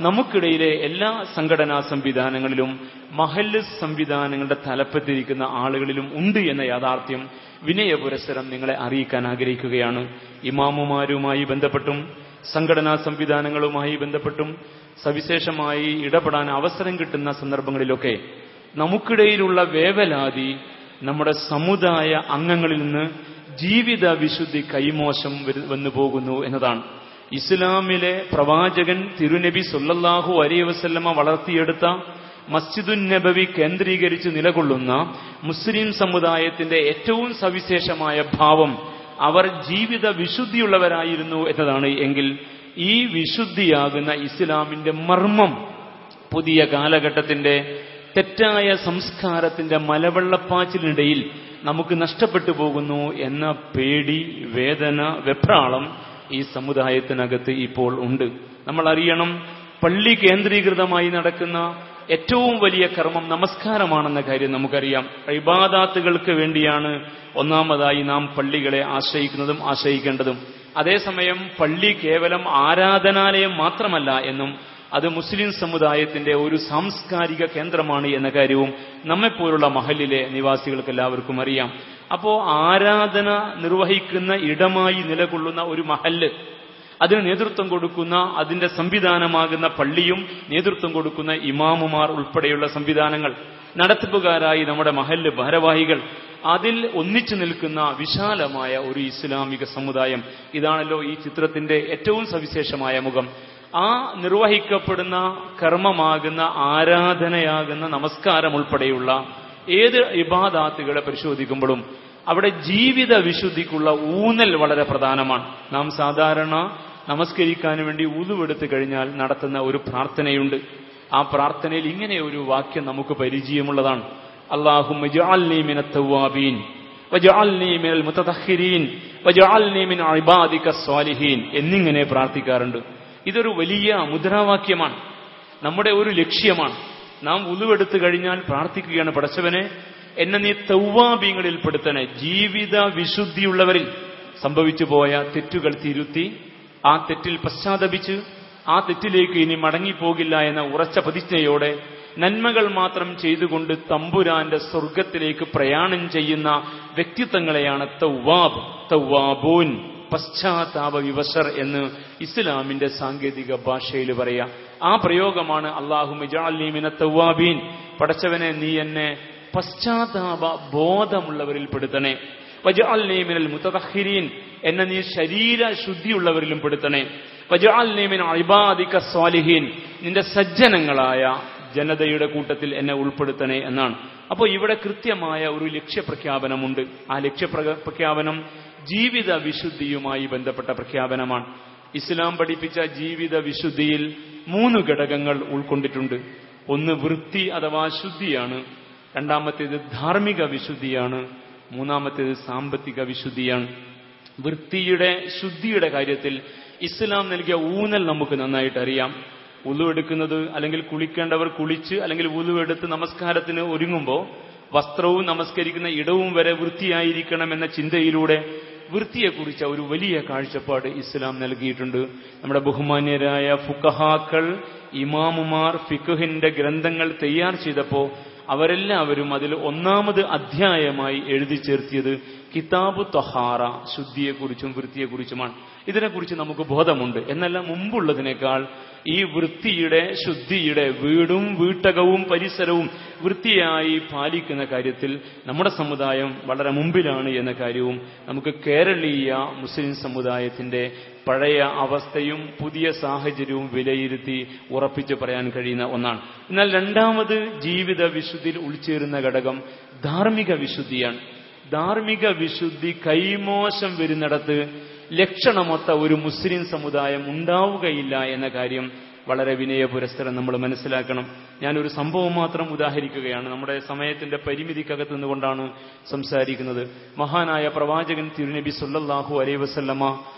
നമുക്കിടയിലെ എല്ലാ സംഘടനാ സംവിധാനങ്ങളിലും മഹല്ല് സംവിധാനങ്ങളുടെ തലപ്പത്തിരിക്കുന്ന ആളുകളിലും ഉണ്ട് എന്ന യാഥാർത്ഥ്യം വിനയപുരസ്സരം നിങ്ങളെ അറിയിക്കാൻ ആഗ്രഹിക്കുകയാണ്. ഇമാമുമാരുമായി ബന്ധപ്പെട്ടും സംഘടനാ സംവിധാനങ്ങളുമായി ബന്ധപ്പെട്ടും സവിശേഷമായി ഇടപെടാൻ അവസരം കിട്ടുന്ന സന്ദർഭങ്ങളിലൊക്കെ നമുക്കിടയിലുള്ള വേവലാതി നമ്മുടെ സമുദായ അംഗങ്ങളിൽ നിന്ന് ജീവിത വിശുദ്ധി കൈമോശം വന്നു പോകുന്നു എന്നതാണ്. ഇസ്ലാമിലെ പ്രവാചകൻ തിരുനബി സല്ലല്ലാഹു അലൈഹി വസല്ലമ വളർത്തിയെടുത്ത മസ്ജിദുൻ നബവി കേന്ദ്രീകരിച്ച് നിലകൊള്ളുന്ന മുസ്ലിം സമുദായത്തിന്റെ ഏറ്റവും സവിശേഷമായ ഭാവം അവർ ജീവിത വിശുദ്ധിയുള്ളവരായിരുന്നു എന്നതാണ്. എങ്കിൽ ഈ വിശുദ്ധിയാകുന്ന ഇസ്ലാമിന്റെ മർമ്മം പുതിയ കാലഘട്ടത്തിന്റെ തെറ്റായ സംസ്കാരത്തിന്റെ മലവെള്ളപ്പാച്ചിലിനിടയിൽ നമുക്ക് നഷ്ടപ്പെട്ടു പോകുന്നു എന്ന പേടി, വേദന, വെപ്രാളം ഈ സമുദായത്തിനകത്ത് ഇപ്പോൾ ഉണ്ട്. നമ്മൾ അറിയണം, പള്ളി കേന്ദ്രീകൃതമായി നടക്കുന്ന ഏറ്റവും വലിയ കർമ്മം നമസ്കാരമാണെന്ന കാര്യം നമുക്കറിയാം. ഇബാദാത്തുകൾക്ക് വേണ്ടിയാണ് ഒന്നാമതായി നാം പള്ളികളെ ആശ്രയിക്കുന്നതും ആശ്രയിക്കേണ്ടതും. അതേസമയം പള്ളി കേവലം ആരാധനാലയം മാത്രമല്ല എന്നും അത് മുസ്ലിം സമുദായത്തിന്റെ ഒരു സാംസ്കാരിക കേന്ദ്രമാണ് എന്ന കാര്യവും നമ്മെപ്പോലുള്ള മഹലിലെ നിവാസികൾക്ക് എല്ലാവർക്കും അറിയാം. അപ്പോ ആരാധന നിർവഹിക്കുന്ന ഇടമായി നിലകൊള്ളുന്ന ഒരു മഹല്ല്, അതിന് നേതൃത്വം കൊടുക്കുന്ന, അതിന്റെ സംവിധാനമാകുന്ന പള്ളിയും നേതൃത്വം കൊടുക്കുന്ന ഇമാമുമാർ ഉൾപ്പെടെയുള്ള സംവിധാനങ്ങൾ, നടത്തിപ്പുകാരായി നമ്മുടെ മഹല്ല് ഭാരവാഹികൾ, അതിൽ ഒന്നിച്ചു നിൽക്കുന്ന വിശാലമായ ഒരു ഇസ്ലാമിക സമുദായം, ഇതാണല്ലോ ഈ ചിത്രത്തിന്റെ ഏറ്റവും സവിശേഷമായ മുഖം. ആ നിർവഹിക്കപ്പെടുന്ന കർമ്മമാകുന്ന, ആരാധനയാകുന്ന നമസ്കാരം ഉൾപ്പെടെയുള്ള ഏത് ഇബാദാത്തുകളെ പരിശോധിക്കുമ്പോഴും അവിടെ ജീവിത വിശുദ്ധിക്കുള്ള ഊന്നൽ വളരെ പ്രധാനമാണ്. നാം സാധാരണ നമസ്കരിക്കാൻ വേണ്ടി ഉളുവെടുത്തു കഴിഞ്ഞാൽ നടത്തുന്ന ഒരു പ്രാർത്ഥനയുണ്ട്. ആ പ്രാർത്ഥനയിൽ ഇങ്ങനെ ഒരു വാക്യം നമുക്ക് പരിചയമുള്ളതാണ്: അല്ലാഹുമ്മ ഇജ്അൽനി മിനത്ത് തവ്വാബീൻ വജ്അൽനി മിനൽ മുതതഖിരീൻ വജ്അൽനി മിൻ ഇബാദികസ് സ്വാലിഹീൻ എന്നിങ്ങനെ പ്രാർത്ഥിക്കാറുണ്ട്. ഇതൊരു വലിയ മുദ്രാവാക്യമാണ്, നമ്മുടെ ഒരു ലക്ഷ്യമാണ്. നാം ഉളുവെടുത്തു കഴിഞ്ഞാൽ പ്രാർത്ഥിക്കുകയാണ്, പടച്ചവനെ എന്നെ നീ തവ്വാബീങ്ങളിൽ പെടുത്തണേ, ജീവിത വിശുദ്ധിയുള്ളവരിൽ. സംഭവിച്ചു പോയ തെറ്റുകൾ തിരുത്തി, ആ തെറ്റിൽ പശ്ചാത്തപിച്ച് ആ തെറ്റിലേക്ക് ഇനി മടങ്ങിപ്പോകില്ല എന്ന ഉറച്ച പ്രതിജ്ഞയോടെ നന്മകൾ മാത്രം ചെയ്തുകൊണ്ട് തമ്പുരാന്റെ സ്വർഗത്തിലേക്ക് പ്രയാണം ചെയ്യുന്ന വ്യക്തിത്വങ്ങളെയാണ് തവ്വാബ്, തവ്വാബൂൻ, പശ്ചാത്താപ വിവശർ എന്ന് ഇസ്ലാമിന്റെ സാങ്കേതിക ഭാഷയിൽ പറയാം. ആ പ്രയോഗമാണ് അല്ലാഹുമ്മ ഇജ്അൽനി മിനത്ത് തവ്വാബീൻ, പടച്ചവനെ നീ എന്നെ പശ്ചാത്താപ ബോധമുള്ളവരിൽ പെടുത്തണേ. വജ്അൽനി മിനൽ മുതതഖിരീൻ, എന്നെ നീ ശരീര ശുദ്ധിയുള്ളവരിലും പെടുത്തണേ. വജ്അൽനി മിൻ ഇബാദികസ് സ്വാലിഹീൻ, നിന്റെ സജ്ജനങ്ങളായ ജനതയുടെ കൂട്ടത്തിൽ എന്നെ ഉൾപ്പെടുത്തണേ എന്നാണ്. അപ്പോൾ ഇവിടെ കൃത്യമായ ഒരു ലക്ഷ്യപ്രഖ്യാപനമുണ്ട്. ആ ലക്ഷ്യപ്രഖ്യാപനം ജീവിത വിശുദ്ധിയുമായി ബന്ധപ്പെട്ട പ്രഖ്യാപനമാണ്. ഇസ്ലാം പഠിപ്പിച്ച ജീവിത വിശുദ്ധിയിൽ 3 ഘടകങ്ങൾ ഉൾക്കൊണ്ടിട്ടുണ്ട്. ഒന്ന് വൃത്തി അഥവാ ശുദ്ധിയാണ്, രണ്ടാമത്തേത് ധാർമ്മിക വിശുദ്ധിയാണ്, മൂന്നാമത്തേത് സാമ്പത്തിക വിശുദ്ധിയാണ്. വൃത്തിയുടെ, ശുദ്ധിയുടെ കാര്യത്തിൽ ഇസ്ലാം നൽകിയ ഊന്നൽ നമുക്ക് നന്നായിട്ട് അറിയാം. ഉളുവെടുക്കുന്നത്, അല്ലെങ്കിൽ കുളിക്കേണ്ടവർ കുളിച്ച് അല്ലെങ്കിൽ ഉളുവെടുത്ത് നമസ്കാരത്തിന് ഒരുങ്ങുമ്പോൾ വസ്ത്രവും നമസ്കരിക്കുന്ന ഇടവും വരെ വൃത്തിയായിരിക്കണം എന്ന ചിന്തയിലൂടെ വൃത്തിയെക്കുറിച്ച ഒരു വലിയ കാഴ്ചപ്പാട് ഇസ്ലാം നൽകിയിട്ടുണ്ട്. നമ്മുടെ ബഹുമാന്യരായ ഫുഖഹാക്കൾ, ഇമാമുമാർ ഫിഖ്ഹിന്റെ ഗ്രന്ഥങ്ങൾ തയ്യാർ ചെയ്തപ്പോൾ അവരെല്ലാവരും അതിൽ ഒന്നാമത് അധ്യായമായി എഴുതി ചേർത്തിയത് കിതാബു ത്വഹാറ, ശുദ്ധിയെക്കുറിച്ചും വൃത്തിയെക്കുറിച്ചുമാണ്. ഇതിനെക്കുറിച്ച് നമുക്ക് ബോധമുണ്ട്. എന്നല്ല, മുമ്പുള്ളതിനേക്കാൾ ഈ വൃത്തിയുടെ, ശുദ്ധിയുടെ, വീടും വീട്ടകവും പരിസരവും വൃത്തിയായി പാലിക്കുന്ന കാര്യത്തിൽ നമ്മുടെ സമുദായം വളരെ മുമ്പിലാണ് എന്ന കാര്യവും നമുക്ക് കേരളീയ മുസ്ലിം സമുദായത്തിന്റെ പഴയ അവസ്ഥയും പുതിയ സാഹചര്യവും വിലയിരുത്തി ഉറപ്പിച്ചു പറയാൻ കഴിയുന്ന ഒന്നാണ്. എന്നാൽ രണ്ടാമത് ജീവിത വിശുദ്ധിയിൽ ഉൾച്ചേരുന്ന ഘടകം ധാർമ്മിക വിശുദ്ധിയാണ്. ധാർമ്മിക വിശുദ്ധി കൈമോശം വരുന്നിടത്ത് ലക്ഷണമൊത്ത ഒരു മുസ്ലിം സമുദായം ഉണ്ടാവുകയില്ല എന്ന കാര്യം വളരെ വിനയപുരസ്സരം നമ്മൾ മനസ്സിലാക്കണം. ഞാനൊരു സംഭവം മാത്രം ഉദാഹരിക്കുകയാണ്. നമ്മുടെ സമയത്തിന്റെ പരിമിതിക്കകത്ത് നിന്നുകൊണ്ടാണ് സംസാരിക്കുന്നത്. മഹാനായ പ്രവാചകൻ തിരുനബി സല്ലല്ലാഹു അലൈഹി വസല്ലമ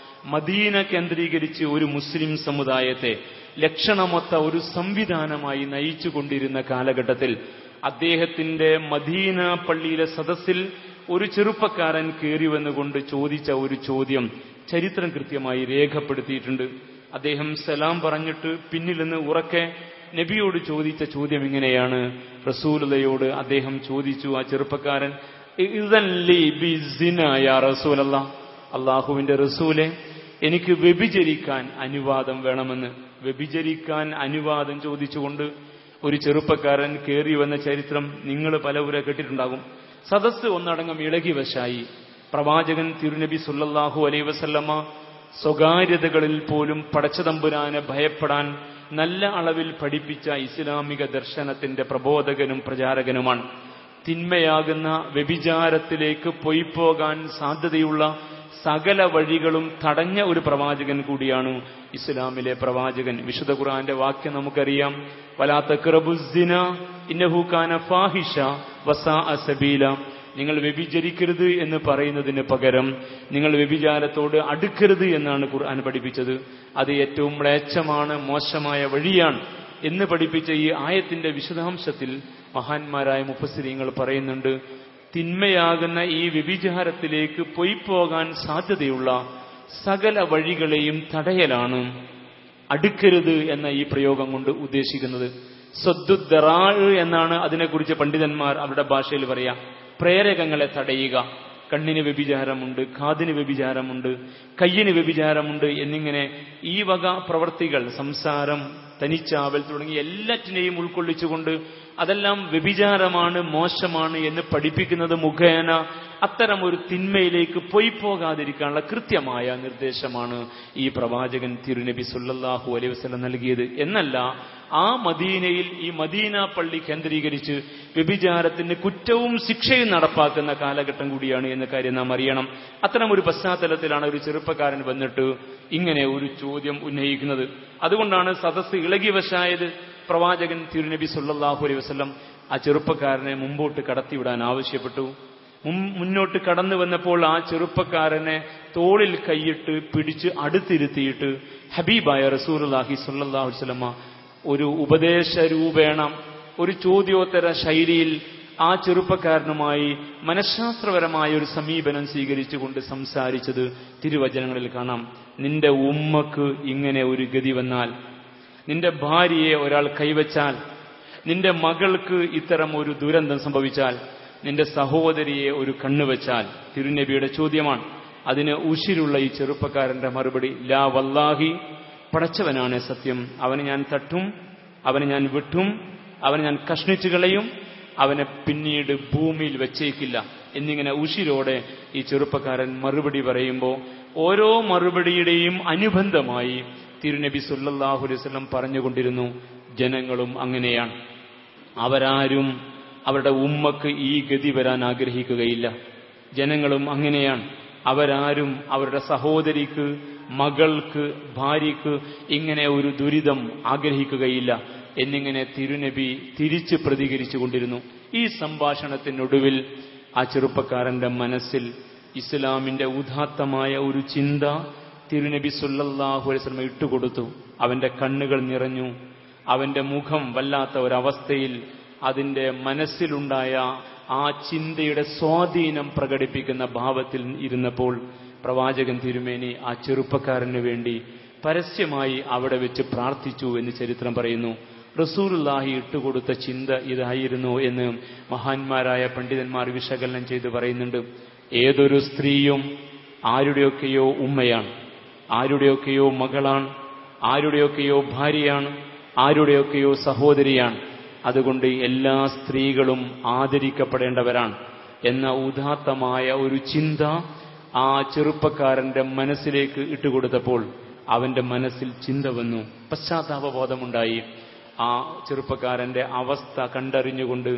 മദീന കേന്ദ്രീകരിച്ച് ഒരു മുസ്ലിം സമുദായത്തെ ലക്ഷണമൊത്ത ഒരു സംവിധാനമായി നയിച്ചു കൊണ്ടിരുന്ന കാലഘട്ടത്തിൽ അദ്ദേഹത്തിന്റെ മദീന പള്ളിയിലെ സദസ്സിൽ ഒരു ചെറുപ്പക്കാരൻ കയറി വന്നുകൊണ്ട് ചോദിച്ച ഒരു ചോദ്യം ചരിത്രം കൃത്യമായി രേഖപ്പെടുത്തിയിട്ടുണ്ട്. അദ്ദേഹം സലാം പറഞ്ഞിട്ട് പിന്നിൽ നിന്ന് ഉറക്കെ നബിയോട് ചോദിച്ച ചോദ്യം ഇങ്ങനെയാണ്. റസൂലുള്ളയോട് അദ്ദേഹം ചോദിച്ചു, ആ ചെറുപ്പക്കാരൻ, ഇദൻ ലി ബിസിന യാ റസൂലല്ലാഹ്, അല്ലാഹുവിന്റെ റസൂലെ, എനിക്ക് വ്യഭിചരിക്കാൻ അനുവാദം വേണമെന്ന്. വ്യഭിചരിക്കാൻ അനുവാദം ചോദിച്ചുകൊണ്ട് ഒരു ചെറുപ്പക്കാരൻ കയറി വന്ന ചരിത്രം നിങ്ങൾ പലവരെ കേട്ടിട്ടുണ്ടാകും. സദസ്സ് ഒന്നടങ്കം ഇളകി വശായി. പ്രവാചകൻ തിരുനബി സല്ലല്ലാഹു അലൈഹി വസല്ലമ സ്വകാര്യതകളിൽ പോലും പടച്ചതമ്പുരാനെ ഭയപ്പെടാൻ നല്ല അളവിൽ പഠിപ്പിച്ച ഇസ്ലാമിക ദർശനത്തിന്റെ പ്രബോധകനും പ്രചാരകനുമാണ്. തിന്മയാകുന്ന വ്യഭിചാരത്തിലേക്ക് പോയിപ്പോകാൻ സാധ്യതയുള്ള സകല വഴികളും തടഞ്ഞ ഒരു പ്രവാചകൻ കൂടിയാണ് ഇസ്ലാമിലെ പ്രവാചകൻ. വിശുദ്ധ ഖുർആന്റെ വാക്യം നമുക്കറിയാം, വലാ തഖ്റബുസ്സിന ഇന്നഹു കാന ഫാഹിഷ വസാഅ സബീല. നിങ്ങൾ വ്യഭിചരിക്കരുത് എന്ന് പറയുന്നതിന് പകരം നിങ്ങൾ വ്യഭിചാരത്തോട് അടുക്കരുത് എന്നാണ് ഖുർആൻ പഠിപ്പിച്ചത്. അത് ഏറ്റവും മ്ലേച്ഛമാണ്, മോശമായ വഴിയാണ് എന്ന് പഠിപ്പിച്ച ഈ ആയത്തിന്റെ വിശദാംശത്തിൽ മഹാന്മാരായ മുഫസ്സിരീങ്ങൾ പറയുന്നുണ്ട്, തിന്മയാകുന്ന ഈ വ്യഭിചാരത്തിലേക്ക് പോയിപ്പോകാൻ സാധ്യതയുള്ള സകല വഴികളെയും തടയലാണ് അടുക്കരുത് എന്ന ഈ പ്രയോഗം കൊണ്ട് ഉദ്ദേശിക്കുന്നത്. സദ്ദുദ്ദറാ എന്നാണ് അതിനെക്കുറിച്ച് പണ്ഡിതന്മാർ അവരുടെ ഭാഷയിൽ പറയാ. പ്രേരകങ്ങളെ തടയുക. കണ്ണിന് വ്യഭിചാരമുണ്ട്, കാതിന് വ്യഭിചാരമുണ്ട്, കയ്യിന് വ്യഭിചാരമുണ്ട് എന്നിങ്ങനെ ഈ വക പ്രവർത്തികൾ, സംസാരം, തനിച്ചാവൽ തുടങ്ങി എല്ലാറ്റിനെയും ഉൾക്കൊള്ളിച്ചുകൊണ്ട് അതെല്ലാം വ്യഭിചാരമാണ്, മോശമാണ് എന്ന് പഠിപ്പിക്കുന്നത് മുഖേന അത്തരം ഒരു തിന്മയിലേക്ക് പോകാതിരിക്കാനുള്ള കൃത്യമായ നിർദ്ദേശമാണ് ഈ പ്രവാചകൻ തിരുനബി സല്ലല്ലാഹു അലൈഹി വസല്ലം നൽകിയത്. എന്നല്ല, ആ മദീനയിൽ ഈ മദീന പള്ളി കേന്ദ്രീകരിച്ച് വ്യഭിചാരത്തിന് കുറ്റവും ശിക്ഷയും നടപ്പാക്കുന്ന കാലഘട്ടം കൂടിയാണ് എന്ന കാര്യം നാം അറിയണം. അത്തരം ഒരു പശ്ചാത്തലത്തിലാണ് ഒരു ചെറുപ്പക്കാരൻ വന്നിട്ട് ഇങ്ങനെ ഒരു ചോദ്യം ഉന്നയിക്കുന്നത്. അതുകൊണ്ടാണ് സദസ്സ് ഇളകി വശായത്. പ്രവാചകൻ തിരുനബി സല്ലല്ലാഹു അലൈഹി വസല്ലം ആ ചെറുപ്പക്കാരനെ മുമ്പോട്ട് കടത്തിവിടാൻ ആവശ്യപ്പെട്ടു. മുന്നോട്ട് കടന്നു വന്നപ്പോൾ ആ ചെറുപ്പക്കാരനെ തോളിൽ കൈയിട്ട് പിടിച്ച് അടുത്തിരുത്തിയിട്ട് ഹബീബായ റസൂലുള്ളാഹി സ്വല്ലല്ലാഹു അലൈഹി വസല്ലമ ഒരു ഉപദേശ രൂപേണ ഒരു ചോദ്യോത്തര ശൈലിയിൽ ആ ചെറുപ്പക്കാരനുമായി മനഃശാസ്ത്രപരമായ ഒരു സമീപനം സ്വീകരിച്ചുകൊണ്ട് സംസാരിച്ചത് തിരുവചനങ്ങളിൽ കാണാം. നിന്റെ ഉമ്മക്ക് ഇങ്ങനെ ഒരു ഗതി വന്നാൽ, നിന്റെ ഭാര്യയെ ഒരാൾ കൈവച്ചാൽ, നിന്റെ മകൾക്ക് ഇത്തരം ഒരു ദുരന്തം സംഭവിച്ചാൽ, നിന്റെ സഹോദരിയെ ഒരു കണ്ണുവെച്ചാൽ, തിരുനബിയുടെ ചോദ്യമാണ്. അതിന് ഉശിരുള്ള ഈ ചെറുപ്പക്കാരന്റെ മറുപടി, ലാ വല്ലാഹി, പടച്ചവനാണ് സത്യം, അവനെ ഞാൻ തട്ടും, അവനെ ഞാൻ വെട്ടും, അവനെ ഞാൻ കഷ്ണിച്ചു കളയും, അവനെ പിന്നീട് ഭൂമിയിൽ വെച്ചേക്കില്ല എന്നിങ്ങനെ ഉശിരോടെ ഈ ചെറുപ്പക്കാരൻ മറുപടി പറയുമ്പോൾ ഓരോ മറുപടിയുടെയും അനുബന്ധമായി തിരുനബി സല്ലല്ലാഹു അലൈഹി വസല്ലം പറഞ്ഞുകൊണ്ടിരുന്നു, ജനങ്ങളും അങ്ങനെയാണ്, അവരാരും അവരുടെ ഉമ്മക്ക് ഈ ഗതി വരാൻ ആഗ്രഹിക്കുകയില്ല. ജനങ്ങളും അങ്ങനെയാണ്, അവരാരും അവരുടെ സഹോദരിക്ക്, മകൾക്ക്, ഭാര്യക്ക് ഇങ്ങനെ ഒരു ദുരിതം ആഗ്രഹിക്കുകയില്ല എന്നിങ്ങനെ തിരുനബി തിരിച്ച് പ്രതികരിച്ചു കൊണ്ടിരുന്നു. ഈ സംഭാഷണത്തിനൊടുവിൽ ആ ചെറുപ്പക്കാരന്റെ മനസ്സിൽ ഇസ്ലാമിന്റെ ഉദാത്തമായ ഒരു ചിന്ത തിരുനബി സല്ലല്ലാഹു അലൈഹി വസല്ലം ഇട്ടുകൊടുത്തു. അവന്റെ കണ്ണുകൾ നിറഞ്ഞു. അവന്റെ മുഖം വല്ലാത്ത ഒരവസ്ഥയിൽ അതിന്റെ മനസ്സിലുണ്ടായ ആ ചിന്തയുടെ സ്വാധീനം പ്രകടിപ്പിക്കുന്ന ഭാവത്തിൽ ഇരുന്നപ്പോൾ പ്രവാചകൻ തിരുമേനി ആ ചെറുപ്പക്കാരന് വേണ്ടി പരസ്യമായി അവിടെ വെച്ച് പ്രാർത്ഥിച്ചു എന്ന് ചരിത്രം പറയുന്നു. റസൂലുള്ളാഹി ഇട്ടുകൊടുത്ത ചിന്ത ഇതായിരുന്നു എന്ന് മഹാന്മാരായ പണ്ഡിതന്മാർ വിശകലനം ചെയ്ത് പറയുന്നുണ്ട്. ഏതൊരു സ്ത്രീയും ആരുടെയൊക്കെയോ ഉമ്മയാണ്, ആരുടെയൊക്കെയോ മകളാണ്, ആരുടെയൊക്കെയോ ഭാര്യയാണ്, ആരുടെയൊക്കെയോ സഹോദരിയാണ്. അതുകൊണ്ട് എല്ലാ സ്ത്രീകളും ആദരിക്കപ്പെടേണ്ടവരാണ് എന്ന ഉദാത്തമായ ഒരു ചിന്ത ആ ചെറുപ്പക്കാരന്റെ മനസ്സിലേക്ക് ഇട്ടുകൊടുത്തപ്പോൾ അവന്റെ മനസ്സിൽ ചിന്ത വന്നു, പശ്ചാത്താപബോധമുണ്ടായി. ആ ചെറുപ്പക്കാരന്റെ അവസ്ഥ കണ്ടറിഞ്ഞുകൊണ്ട്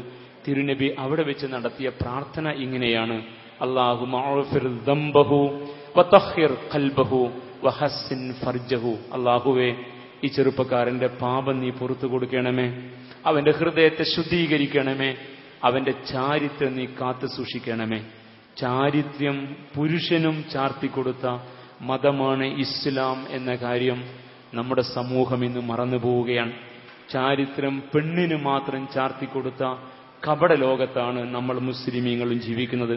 തിരുനബി അവിടെ വെച്ച് നടത്തിയ പ്രാർത്ഥന ഇങ്ങനെയാണ്, അല്ലാഹുമ്മ അഗ്ഫിർ ദംബഹു വതഹിർ ഖൽബഹു വഹസ്സിൻ ഫർജഹു. അല്ലാഹുവേ, ഈ ചെറുപ്പക്കാരന്റെ പാപം നീ പുറത്തു കൊടുക്കണമേ, അവന്റെ ഹൃദയത്തെ ശുദ്ധീകരിക്കണമേ, അവന്റെ ചാരിത്രം നീ കാത്തു സൂക്ഷിക്കണമേ. ചാരിത്രം പുരുഷനും ചാർത്തിക്കൊടുത്ത മതമാണ് ഇസ്ലാം എന്ന കാര്യം നമ്മുടെ സമൂഹം ഇന്ന് മറന്നു പോവുകയാണ്. ചാരിത്രം പെണ്ണിന് മാത്രം ചാർത്തിക്കൊടുത്ത കപട ലോകത്താണ് നമ്മൾ മുസ്ലിമീങ്ങളും ജീവിക്കുന്നത്.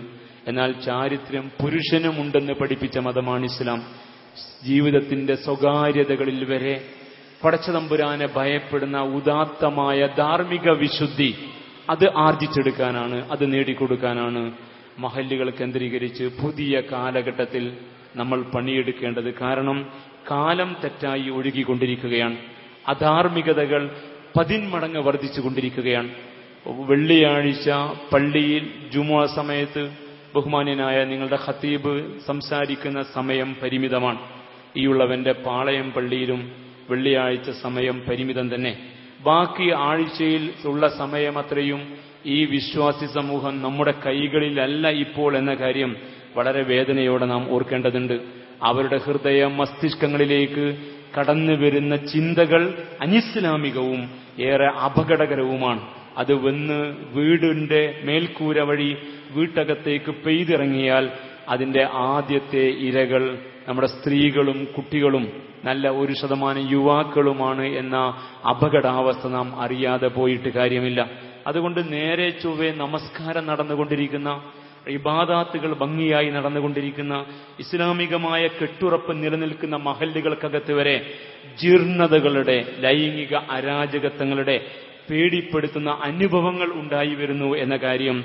എന്നാൽ ചാരിത്രം പുരുഷനും ഉണ്ടെന്ന് പഠിപ്പിച്ച മതമാണ് ഇസ്ലാം. ജീവിതത്തിന്റെ സ്വകാര്യതകളിൽ വരെ പടച്ചതമ്പുരാനെ ഭയപ്പെടുന്ന ഉദാത്തമായ ധാർമ്മിക വിശുദ്ധി അത് ആർജിച്ചെടുക്കാനാണ്, അത് നേടിക്കൊടുക്കാനാണ് മഹല്ലുകൾ കേന്ദ്രീകരിച്ച് പുതിയ കാലഘട്ടത്തിൽ നമ്മൾ പണിയെടുക്കേണ്ടത്. കാരണം കാലം തെറ്റായി ഒഴുകിക്കൊണ്ടിരിക്കുകയാണ്. അധാർമികതകൾ 10 മടങ്ങ് വർദ്ധിച്ചുകൊണ്ടിരിക്കുകയാണ്. വെള്ളിയാഴ്ച പള്ളിയിൽ ജുമുഅ സമയത്ത് ബഹുമാന്യനായ നിങ്ങളുടെ ഖത്തീബ് സംസാരിക്കുന്ന സമയം പരിമിതമാണ്. ഈ ഉള്ളവന്റെ പാളയം പള്ളിയിലും വെള്ളിയാഴ്ച സമയം പരിമിതം തന്നെ. ബാക്കി ആഴ്ചയിൽ ഉള്ള സമയമത്രയും ഈ വിശ്വാസി സമൂഹം നമ്മുടെ കൈകളിലല്ല ഇപ്പോൾ എന്ന കാര്യം വളരെ വേദനയോടെ നാം ഓർക്കേണ്ടതുണ്ട്. അവരുടെ ഹൃദയ മസ്തിഷ്കങ്ങളിലേക്ക് കടന്നു വരുന്ന ചിന്തകൾ അനിസ്ലാമികവും ഏറെ അപകടകരവുമാണ്. അത് വന്ന് വീടിന്റെ മേൽക്കൂര വഴി വീട്ടകത്തേക്ക് പെയ്തിറങ്ങിയാൽ അതിന്റെ ആദ്യത്തെ ഇരകൾ നമ്മുടെ സ്ത്രീകളും കുട്ടികളും നല്ല 1% യുവാക്കളുമാണ് എന്ന അപകടാവസ്ഥ നാം അറിയാതെ പോയിട്ട് കാര്യമില്ല. അതുകൊണ്ട് നേരെ ചൊവ്വേ നമസ്കാരം നടന്നുകൊണ്ടിരിക്കുന്ന, ഇബാദാത്തുകൾ ഭംഗിയായി നടന്നുകൊണ്ടിരിക്കുന്ന, ഇസ്ലാമികമായ കെട്ടുറപ്പ് നിലനിൽക്കുന്ന മഹല്ലുകൾക്കകത്ത് വരെ ജീർണതകളുടെ, ലൈംഗിക അരാജകത്വങ്ങളുടെ പേടിപ്പെടുത്തുന്ന അനുഭവങ്ങൾ ഉണ്ടായി വരുന്നു എന്ന കാര്യം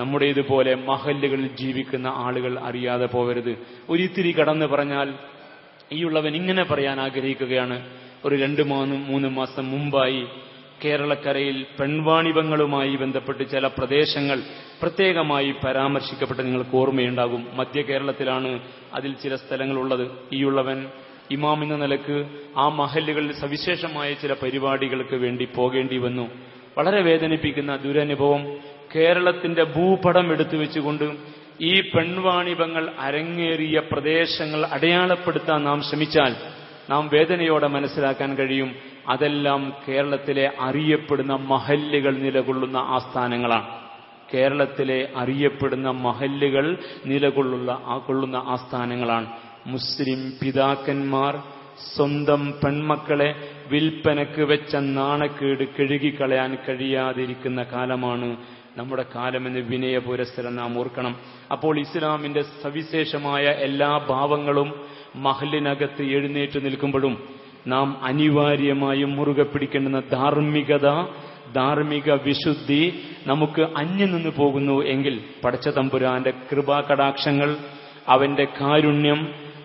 നമ്മുടെ ഇതുപോലെ മഹല്ലുകളിൽ ജീവിക്കുന്ന ആളുകൾ അറിയാതെ പോകരുത്. ഒരിത്തിരി കടന്നു പറഞ്ഞാൽ ഈ ഉള്ളവൻ ഇങ്ങനെ പറയാൻ ആഗ്രഹിക്കുകയാണ്. ഒരു 2-3 മാസം മുമ്പായി കേരളക്കരയിൽ പെൺവാണിഭങ്ങളുമായി ബന്ധപ്പെട്ട് ചില പ്രദേശങ്ങൾ പ്രത്യേകമായി പരാമർശിക്കപ്പെട്ട് നിങ്ങൾക്ക് ഓർമ്മയുണ്ടാകും. മധ്യ കേരളത്തിലാണ് അതിൽ ചില സ്ഥലങ്ങളുള്ളത്. ഈ ഉള്ളവൻ ഇമാം എന്ന നിലക്ക് ആ മഹല്ലുകളിൽ സവിശേഷമായ ചില പരിപാടികൾക്ക് വേണ്ടി പോകേണ്ടി വന്നു. വളരെ വേദനിപ്പിക്കുന്ന ദുരനുഭവം. കേരളത്തിന്റെ ഭൂപടം എടുത്തു വെച്ചുകൊണ്ട് ഈ പെൺവാണിഭങ്ങൾ അരങ്ങേറിയ പ്രദേശങ്ങൾ അടയാളപ്പെടുത്താൻ നാം ശ്രമിച്ചാൽ നാം വേദനയോടെ മനസ്സിലാക്കാൻ കഴിയും, അതെല്ലാം കേരളത്തിലെ അറിയപ്പെടുന്ന മഹല്ലുകൾ നിലകൊള്ളുന്ന ആസ്ഥാനങ്ങളാണ്. കേരളത്തിലെ അറിയപ്പെടുന്ന മഹല്ലുകൾ നിലകൊള്ളുന്ന ആസ്ഥാനങ്ങളാണ്. മുസ്ലിം പിതാക്കന്മാർ സ്വന്തം പെൺമക്കളെ വിൽപ്പനക്ക് വെച്ച നാണക്കേട് കഴുകിക്കളയാൻ കഴിയാതിരിക്കുന്ന കാലമാണ് നമ്മുടെ കാലമെന്ന് വിനയപുരസ്സരം നാം ഓർക്കണം. അപ്പോൾ ഇസ്ലാമിന്റെ സവിശേഷമായ എല്ലാ ഭാവങ്ങളും മഹലിനകത്ത് എഴുന്നേറ്റ് നിൽക്കുമ്പോഴും നാം അനിവാര്യമായും മുറുകെ പിടിക്കേണ്ടുന്ന ധാർമ്മിക വിശുദ്ധി നമുക്ക് അന്യം നിന്ന് പോകുന്നു എങ്കിൽ പടച്ച തമ്പുരാന്റെ കൃപാകടാക്ഷങ്ങൾ, അവന്റെ കാരുണ്യം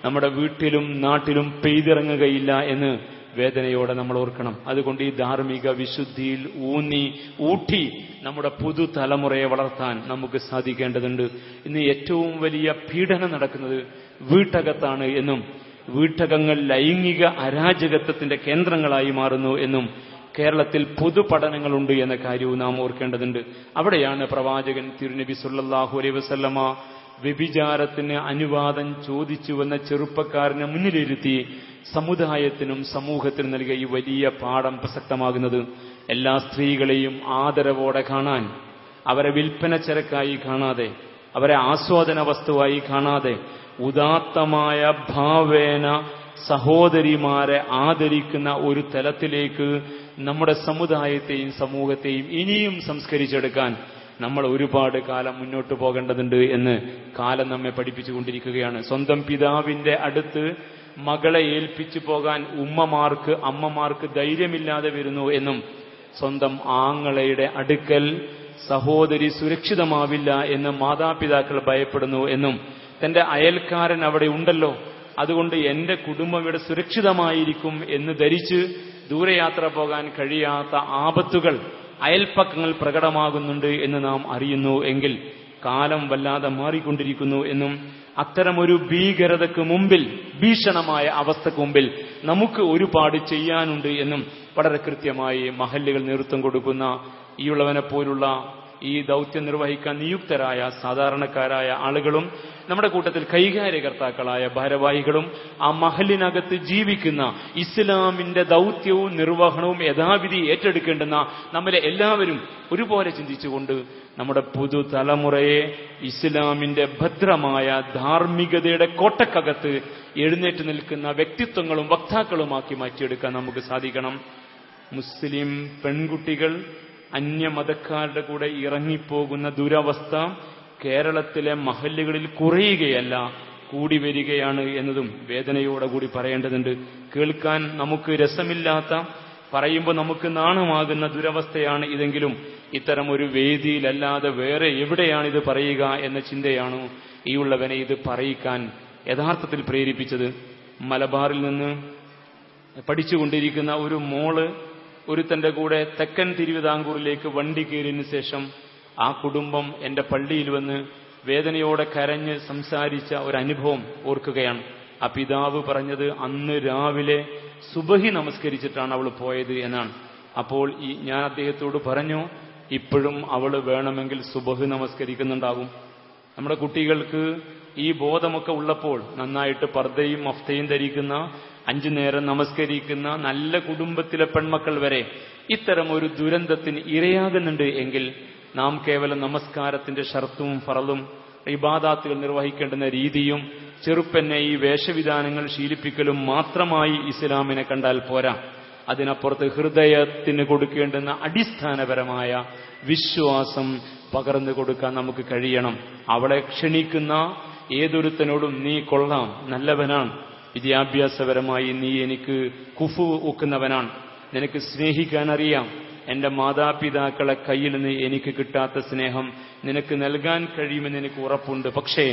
നമ്മുടെ വീട്ടിലും നാട്ടിലും പെയ്തിറങ്ങുകയില്ല എന്ന് വേദനയോടെ നമ്മൾ ഓർക്കണം. അതുകൊണ്ട് ഈ ധാർമ്മിക വിശുദ്ധിയിൽ ഊട്ടി നമ്മുടെ പുതുതലമുറയെ വളർത്താൻ നമുക്ക് സാധിക്കേണ്ടതുണ്ട്. ഇന്ന് ഏറ്റവും വലിയ പീഡനം നടക്കുന്നത് വീട്ടകത്താണ് എന്നും വീട്ടകങ്ങൾ ലൈംഗിക അരാജകത്വത്തിന്റെ കേന്ദ്രങ്ങളായി മാറുന്നു എന്നും കേരളത്തിൽ പൊതുപഠനങ്ങളുണ്ട് എന്ന കാര്യവും നാം ഓർക്കേണ്ടതുണ്ട്. അവിടെയാണ് പ്രവാചകൻ തിരുനബി സല്ലല്ലാഹു അലൈഹി വസല്ലമ വ്യഭിചാരത്തിന് അനുവാദം ചോദിച്ചുവെന്ന ചെറുപ്പക്കാരനെ മുന്നിലിരുത്തി സമുദായത്തിനും സമൂഹത്തിനും നൽകിയ ഈ വലിയ പാഠം പ്രസക്തമാകുന്നത്. എല്ലാ സ്ത്രീകളെയും ആദരവോടെ കാണാൻ, അവരെ വിൽപ്പന ചരക്കായി കാണാതെ, അവരെ ആസ്വാദന വസ്തുവായി കാണാതെ, ഉദാത്തമായ ഭാവേന സഹോദരിമാരെ ആദരിക്കുന്ന ഒരു തലത്തിലേക്ക് നമ്മുടെ സമുദായത്തെയും സമൂഹത്തെയും ഇനിയും സംസ്കരിച്ചെടുക്കാൻ നമ്മൾ ഒരുപാട് കാലം മുന്നോട്ട് പോകേണ്ടതുണ്ട് എന്ന് കാലം നമ്മെ പഠിപ്പിച്ചുകൊണ്ടിരിക്കുകയാണ്. സ്വന്തം പിതാവിന്റെ അടുത്ത് മകളെ ഏൽപ്പിച്ചു പോകാൻ അമ്മമാർക്ക് ധൈര്യമില്ലാതെ വരുന്നു എന്നും സ്വന്തം ആങ്ങളയുടെ അടുക്കൽ സഹോദരി സുരക്ഷിതമാവില്ല എന്ന് മാതാപിതാക്കൾ ഭയപ്പെടുന്നു എന്നും തന്റെ അയൽക്കാരൻ അവിടെ ഉണ്ടല്ലോ, അതുകൊണ്ട് എന്റെ കുടുംബം ഇവിടെ സുരക്ഷിതമായിരിക്കും എന്ന് ധരിച്ച് ദൂരയാത്ര പോകാൻ കഴിയാത്ത ആപത്തുകൾ അയൽപ്പക്കങ്ങൾ പ്രകടമാകുന്നുണ്ട് എന്ന് നാം അറിയുന്നു എങ്കിൽ കാലം വല്ലാതെ മാറിക്കൊണ്ടിരിക്കുന്നു എന്നും അത്തരമൊരു ഭീകരതയ്ക്ക് മുമ്പിൽ, ഭീഷണമായ അവസ്ഥക്ക് മുമ്പിൽ നമുക്ക് ഒരുപാട് ചെയ്യാനുണ്ട് എന്നും വളരെ കൃത്യമായി മഹല്ലുകൾ നേതൃത്വം കൊടുക്കുന്ന ഈ ഉള്ളവനെ പോലുള്ള ഈ ദൗത്യം നിർവഹിക്കാൻ നിയുക്തരായ സാധാരണക്കാരായ ആളുകളും നമ്മുടെ കൂട്ടത്തിൽ കൈകാര്യകർത്താക്കളായ ഭാരവാഹികളും ആ മഹലിനകത്ത് ജീവിക്കുന്ന ഇസ്ലാമിന്റെ ദൗത്യവും നിർവഹണവും യഥാവിധി ഏറ്റെടുക്കേണ്ടുന്ന നമ്മളെ എല്ലാവരും ഒരുപോലെ ചിന്തിച്ചുകൊണ്ട് നമ്മുടെ പുതുതലമുറയെ ഇസ്ലാമിന്റെ ഭദ്രമായ ധാർമ്മികതയുടെ കോട്ടക്കകത്ത് എഴുന്നേറ്റ് നിൽക്കുന്ന വ്യക്തിത്വങ്ങളും വക്താക്കളുമാക്കി മാറ്റിയെടുക്കാൻ നമുക്ക് സാധിക്കണം. മുസ്ലിം പെൺകുട്ടികൾ അന്യമതക്കാരുടെ കൂടെ ഇറങ്ങിപ്പോകുന്ന ദുരവസ്ഥ കേരളത്തിലെ മഹല്ലുകളിൽ കുറയുകയല്ല, കൂടി വരികയാണ് എന്നതും വേദനയോടെ കൂടി പറയേണ്ടതുണ്ട്. കേൾക്കാൻ നമുക്ക് രസമില്ലാത്ത, പറയുമ്പോൾ നമുക്ക് നാണമാകുന്ന ദുരവസ്ഥയാണ് ഇതെങ്കിലും ഇത്തരം ഒരു വേദിയിലല്ലാതെ വേറെ എവിടെയാണ് ഇത് പറയുക എന്ന ചിന്തയാണോ ഈ ഉള്ളവനെ ഇത് പറയിക്കാൻ യഥാർത്ഥത്തിൽ പ്രേരിപ്പിച്ചത്? മലബാറിൽ നിന്ന് പഠിച്ചുകൊണ്ടിരിക്കുന്ന ഒരു മോള് ഒരുത്തന്റെ കൂടെ തെക്കൻ തിരുവിതാംകൂറിലേക്ക് വണ്ടി കയറിയതിനു ശേഷം ആ കുടുംബം എന്റെ പള്ളിയിൽ വന്ന് വേദനയോടെ കരഞ്ഞ് സംസാരിച്ച ഒരനുഭവം ഓർക്കുകയാണ്. ആ പിതാവ് പറഞ്ഞത് അന്ന് രാവിലെ സുബഹി നമസ്കരിച്ചിട്ടാണ് അവൾ പോയത് എന്നാണ്. അപ്പോൾ ഞാൻ അദ്ദേഹത്തോട് പറഞ്ഞു, ഇപ്പോഴും അവൾ വേണമെങ്കിൽ സുബഹ് നമസ്കരിക്കുന്നുണ്ടാകും. നമ്മുടെ കുട്ടികൾക്ക് ഈ ബോധമൊക്കെ ഉള്ളപ്പോൾ നന്നായിട്ട് പർദ്ദയും മഫ്തയും ധരിക്കുന്ന 5 നേരം നമസ്കരിക്കുന്ന നല്ല കുടുംബത്തിലെ പെൺമക്കൾ വരെ ഇത്തരം ഒരു ദുരന്തത്തിന് ഇരയാകുന്നുണ്ട് എങ്കിൽ നാം കേവലം നമസ്കാരത്തിന്റെ ഷർത്തും ഫറളും ഇബാദാത്തുകൾ നിർവഹിക്കേണ്ടുന്ന രീതിയും ചെറുപ്പന്നെ ഈ വേഷവിധാനങ്ങൾ ശീലിപ്പിക്കലും മാത്രമായി ഇസ്ലാമിനെ കണ്ടാൽ പോരാ. അതിനപ്പുറത്ത് ഹൃദയത്തിന് കൊടുക്കേണ്ടുന്ന അടിസ്ഥാനപരമായ വിശ്വാസം പകർന്നു കൊടുക്കാൻ നമുക്ക് കഴിയണം. അവളെ ക്ഷണിക്കുന്ന ഏതൊരുത്തനോടും നീ കൊള്ളാം, നല്ലവനാണ്, വിദ്യാഭ്യാസപരമായി നീ എനിക്ക് കുഫു വെക്കുന്നവനാണ്, നിനക്ക് സ്നേഹിക്കാൻ അറിയാം, എന്റെ മാതാപിതാക്കളെ കയ്യിൽ നിന്ന് എനിക്ക് കിട്ടാത്ത സ്നേഹം നിനക്ക് നൽകാൻ കഴിയുമെന്ന് എനിക്ക് ഉറപ്പുണ്ട്. പക്ഷേ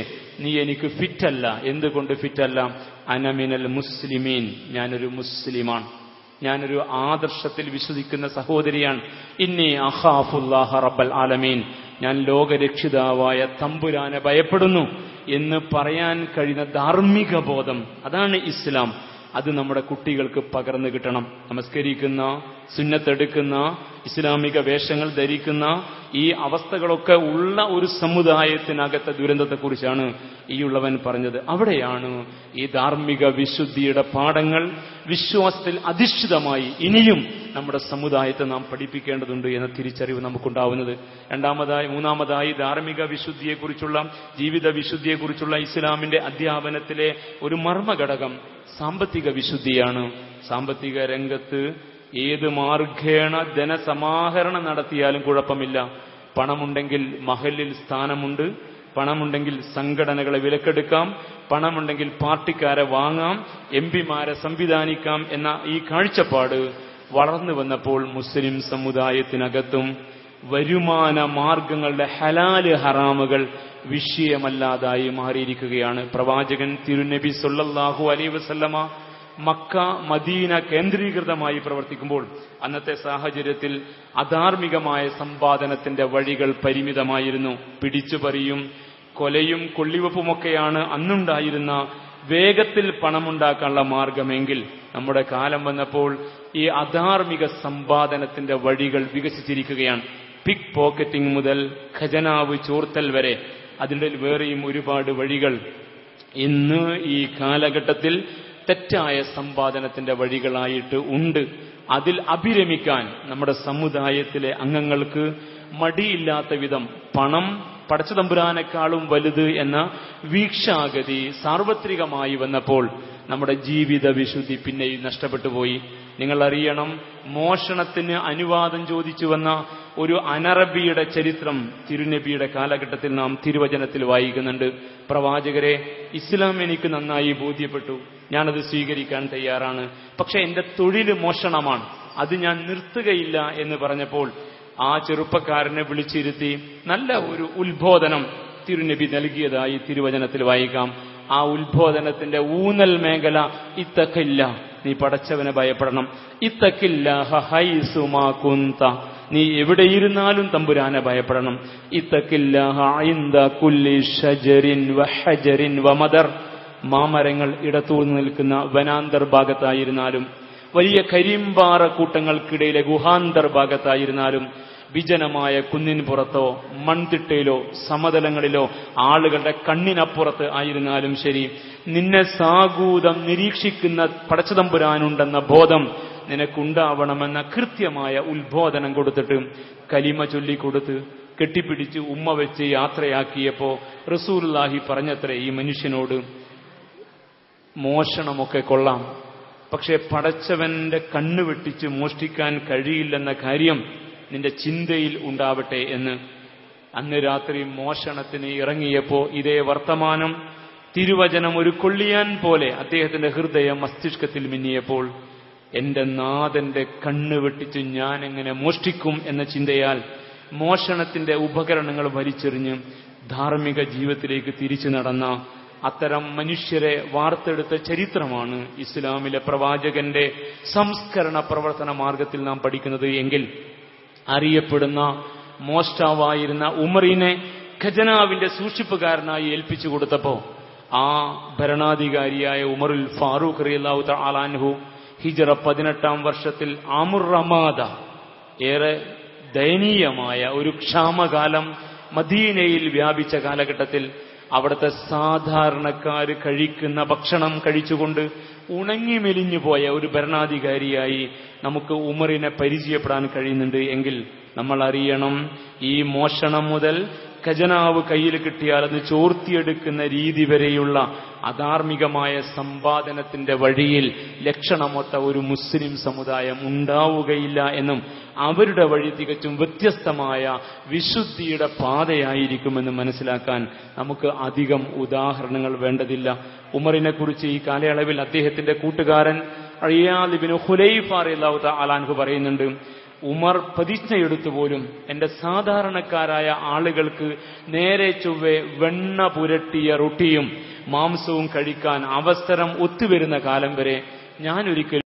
നീ എനിക്ക് ഫിറ്റല്ല. എന്തുകൊണ്ട് ഫിറ്റല്ല? അനമിനൽ മുസ്ലിമീൻ, ഞാനൊരു മുസ്ലിമാണ്, ഞാനൊരു ആദർശത്തിൽ വിശ്വസിക്കുന്ന സഹോദരിയാണ്. ഇന്നി അഖാഫുല്ലാഹ റബ്ബൽ ആലമീൻ, ഞാൻ ലോകരക്ഷിതാവായ തമ്പുരാനെ ഭയപ്പെടുന്നു എന്ന് പറയാൻ കഴിയുന്ന ധാർമ്മിക ബോധം, അതാണ് ഇസ്ലാം. അത് നമ്മുടെ കുട്ടികൾക്ക് പകർന്നു കിട്ടണം. നമസ്കരിക്കുന്ന, സുന്നത്തെടുക്കുന്ന, ഇസ്ലാമിക വേഷങ്ങൾ ധരിക്കുന്ന ഈ അവസ്ഥകളൊക്കെ ഉള്ള ഒരു സമുദായത്തിനകത്തെ ദുരന്തത്തെക്കുറിച്ചാണ് ഈ ഉള്ളവൻ പറഞ്ഞത്. അവിടെയാണ് ഈ ധാർമ്മിക വിശുദ്ധിയുടെ പാഠങ്ങൾ വിശ്വാസത്തിൽ അധിഷ്ഠിതമായി ഇനിയും നമ്മുടെ സമുദായത്തെ നാം പഠിപ്പിക്കേണ്ടതുണ്ട് എന്ന തിരിച്ചറിവ് നമുക്കുണ്ടാവുന്നത്. മൂന്നാമതായി ധാർമ്മിക വിശുദ്ധിയെക്കുറിച്ചുള്ള, ജീവിത വിശുദ്ധിയെക്കുറിച്ചുള്ള ഇസ്ലാമിന്റെ അധ്യാപനത്തിലെ ഒരു മർമ്മഘടകം സാമ്പത്തിക വിശുദ്ധിയാണ്. സാമ്പത്തിക രംഗത്ത് ഏത് മാർഗേണ ധനസമാഹരണം നടത്തിയാലും കുഴപ്പമില്ല. പണമുണ്ടെങ്കിൽ മഹലിൽ സ്ഥാനമുണ്ട്, പണമുണ്ടെങ്കിൽ സംഘടനകളെ വിലക്കെടുക്കാം, പണമുണ്ടെങ്കിൽ പാർട്ടിക്കാരെ വാങ്ങാം, എംപിമാരെ സംവിധാനിക്കാം എന്ന ഈ കാഴ്ചപ്പാട് വളർന്നു വന്നപ്പോൾ മുസ്ലിം സമുദായത്തിനകത്തും വരുമാന മാർഗങ്ങളുടെ ഹലാല് ഹറാമുകൾ വിഷയമല്ലാതായി മാറിയിരിക്കുകയാണ്. പ്രവാചകൻ തിരുനബി സല്ലല്ലാഹു അലൈഹി വസല്ലമ മക്ക മദീന കേന്ദ്രീകൃതമായി പ്രവർത്തിക്കുമ്പോൾ അന്നത്തെ സാഹചര്യത്തിൽ അധാർമികമായ സമ്പാദനത്തിന്റെ വഴികൾ പരിമിതമായിരുന്നു. പിടിച്ചുപറിയും കൊലയും കൊള്ളിവെപ്പുമൊക്കെയാണ് അന്നുണ്ടായിരുന്ന വേഗത്തിൽ പണമുണ്ടാക്കാനുള്ള മാർഗമെങ്കിൽ നമ്മുടെ കാലം വന്നപ്പോൾ ഈ അധാർമിക സമ്പാദനത്തിന്റെ വഴികൾ വികസിച്ചിരിക്കുകയാണ്. പിക് പോക്കറ്റിംഗ് മുതൽ ഖജനാവ് ചോർത്തൽ വരെ അതിൻ്റെ വേറെയും ഒരുപാട് വഴികൾ ഇന്ന് ഈ കാലഘട്ടത്തിൽ തെറ്റായ സമ്പാദനത്തിന്റെ വഴികളായിട്ട് ഉണ്ട്. അതിൽ അഭിരമിക്കാൻ നമ്മുടെ സമുദായത്തിലെ അംഗങ്ങൾക്ക് മടിയില്ലാത്ത വിധം പണം പടച്ചതമ്പുരാനേക്കാളും വലുത് എന്ന വീക്ഷാഗതി സാർവത്രികമായി വന്നപ്പോൾ നമ്മുടെ ജീവിത വിശുദ്ധി പിന്നെയും നഷ്ടപ്പെട്ടു പോയി. നിങ്ങൾ അറിയണം, മോഷണത്തിന് അനുവാദം ചോദിച്ചു വന്ന ഒരു അനറബിയുടെ ചരിത്രം തിരുനബിയുടെ കാലഘട്ടത്തിൽ നാം തിരുവചനത്തിൽ വായിക്കുന്നുണ്ട്. പ്രവാചകരെ, ഇസ്ലാം എനിക്ക് നന്നായി ബോധ്യപ്പെട്ടു, ഞാനത് സ്വീകരിക്കാൻ തയ്യാറാണ്, പക്ഷെ എന്റെ തൊഴിൽ മോഷണമാണ്, അത് ഞാൻ നിർത്തുകയില്ല എന്ന് പറഞ്ഞപ്പോൾ ആ ചെറുപ്പക്കാരനെ വിളിച്ചിരുത്തി നല്ല ഒരു ഉത്ബോധനം തിരുനബി നൽകിയതായി തിരുവചനത്തിൽ വായിക്കാം. ആ ഉത്ബോധനത്തിന്റെ ഊന്നൽ മേഖല ഇത്തഖില്ല, നീ പടച്ചവനെ ഭയപ്പെടണം. ഇത്തഖില്ലാഹ ഹൈസുമാ കുന്ത, നീ എവിടെയിരുന്നാലും തമ്പുരാനെ ഭയപ്പെടണം. ഇത്തഖില്ലാഹ ഇൻദ കുല്ലി ഷജരിൻ വഹജരിൻ വമദർ, മാമരങ്ങൾ ഇടത്തൂർന്ന് നിൽക്കുന്ന വനാന്തർ ഭാഗത്തായിരുന്നാലും വലിയ കരിമ്പാറ കൂട്ടങ്ങൾക്കിടയിലെ ഗുഹാന്തർ ഭാഗത്തായിരുന്നാലും വിജനമായ കുന്നിൻ പുറത്തോ മൺതിട്ടയിലോ സമതലങ്ങളിലോ ആളുകളുടെ കണ്ണിനപ്പുറത്ത് ആയിരുന്നാലും ശരി, നിന്നെ സാഗൂതം നിരീക്ഷിക്കുന്ന പടച്ചതമ്പുരാനുണ്ടെന്ന ബോധം നിനക്കുണ്ടാവണമെന്ന കൃത്യമായ ഉത്ബോധനം കൊടുത്തിട്ട് കലിമ ചൊല്ലിക്കൊടുത്ത് കെട്ടിപ്പിടിച്ച് ഉമ്മ വെച്ച് യാത്രയാക്കിയപ്പോ റസൂലുള്ളാഹി പറഞ്ഞത്രേ ഈ മനുഷ്യനോട്, മോഷണമൊക്കെ കൊള്ളാം, പക്ഷെ പടച്ചവന്റെ കണ്ണ് വെട്ടിച്ച് മോഷ്ടിക്കാൻ കഴിയില്ലെന്ന കാര്യം നിന്റെ ചിന്തയിൽ ഉണ്ടാവട്ടെ എന്ന്. അന്ന് രാത്രി മോഷണത്തിന് ഇറങ്ങിയപ്പോ ഇതേ വർത്തമാനം തിരുവചനം ഒരു കൊള്ളിയാൻ പോലെ അദ്ദേഹത്തിന്റെ ഹൃദയം മസ്തിഷ്കത്തിൽ മിന്നിയപ്പോൾ, എന്റെ നാഥന്റെ കണ്ണ് വെട്ടിച്ച് ഞാൻ എങ്ങനെ മോഷ്ടിക്കും എന്ന ചിന്തയാൽ മോഷണത്തിന്റെ ഉപകരണങ്ങൾ വലിച്ചെറിഞ്ഞ് ധാർമ്മിക ജീവിതത്തിലേക്ക് തിരിച്ചു നടന്ന അത്തരം മനുഷ്യരെ വാർത്തെടുത്ത ചരിത്രമാണ് ഇസ്ലാമിലെ പ്രവാചകന്റെ സംസ്കരണ പ്രവർത്തന മാർഗത്തിൽ നാം പഠിക്കുന്നത് എങ്കിൽ, അറിയപ്പെടുന്ന മോഷ്ടാവായിരുന്ന ഉമറിനെ ഖജനാവിന്റെ സൂക്ഷിപ്പുകാരനായി ഏൽപ്പിച്ചു കൊടുത്തപ്പോ ആ ഭരണാധികാരിയായ ഉമറുൽ ഫാറൂഖ് റളിയല്ലാഹു തആല അൻഹു ഹിജ്റ 18-ാം വർഷത്തിൽ ആമുർ റമാദ, ഏറെ ദയനീയമായ ഒരു ക്ഷാമകാലം മദീനയിൽ വ്യാപിച്ച കാലഘട്ടത്തിൽ അവിടുത്തെ സാധാരണക്കാര് കഴിക്കുന്ന ഭക്ഷണം കഴിച്ചുകൊണ്ട് ഉണങ്ങി മെലിഞ്ഞു പോയ ഒരു ഭരണാധികാരിയായി നമുക്ക് ഉമറിനെ പരിചയപ്പെടാൻ കഴിയുന്നുണ്ട് എങ്കിൽ നമ്മൾ അറിയണം, ഈ മോഷണം മുതൽ ഖജനാവ് കയ്യിൽ കിട്ടിയാൽ അത് ചോർത്തിയെടുക്കുന്ന രീതി വരെയുള്ള അധാർമികമായ സമ്പാദനത്തിന്റെ വഴിയിൽ ലക്ഷണമൊത്ത ഒരു മുസ്ലിം സമുദായം ഉണ്ടാവുകയില്ല എന്നും അവരുടെ വഴി തികച്ചും വ്യത്യസ്തമായ വിശുദ്ധിയുടെ പാതയായിരിക്കുമെന്ന് മനസ്സിലാക്കാൻ നമുക്ക് അധികം ഉദാഹരണങ്ങൾ വേണ്ടതില്ല. ഉമറിനെ കുറിച്ച് ഈ കാലയളവിൽ അദ്ദേഹത്തിന്റെ കൂട്ടുകാരൻ ഇയാദ് ഇബ്നു ഖുലൈഫ റളിയല്ലാഹു തആല അൻഹു പറയുന്നുണ്ട്, ഉമർ പ്രതിജ്ഞയെടുത്തു പോലും എന്റെ സാധാരണക്കാരായ ആളുകൾക്ക് നേരെ ചൊവ്വെ വെണ്ണ പുരട്ടിയ റൊട്ടിയും മാംസവും കഴിക്കാൻ അവസരം ഒത്തുവരുന്ന കാലം വരെ ഞാൻ ഒരിക്കലും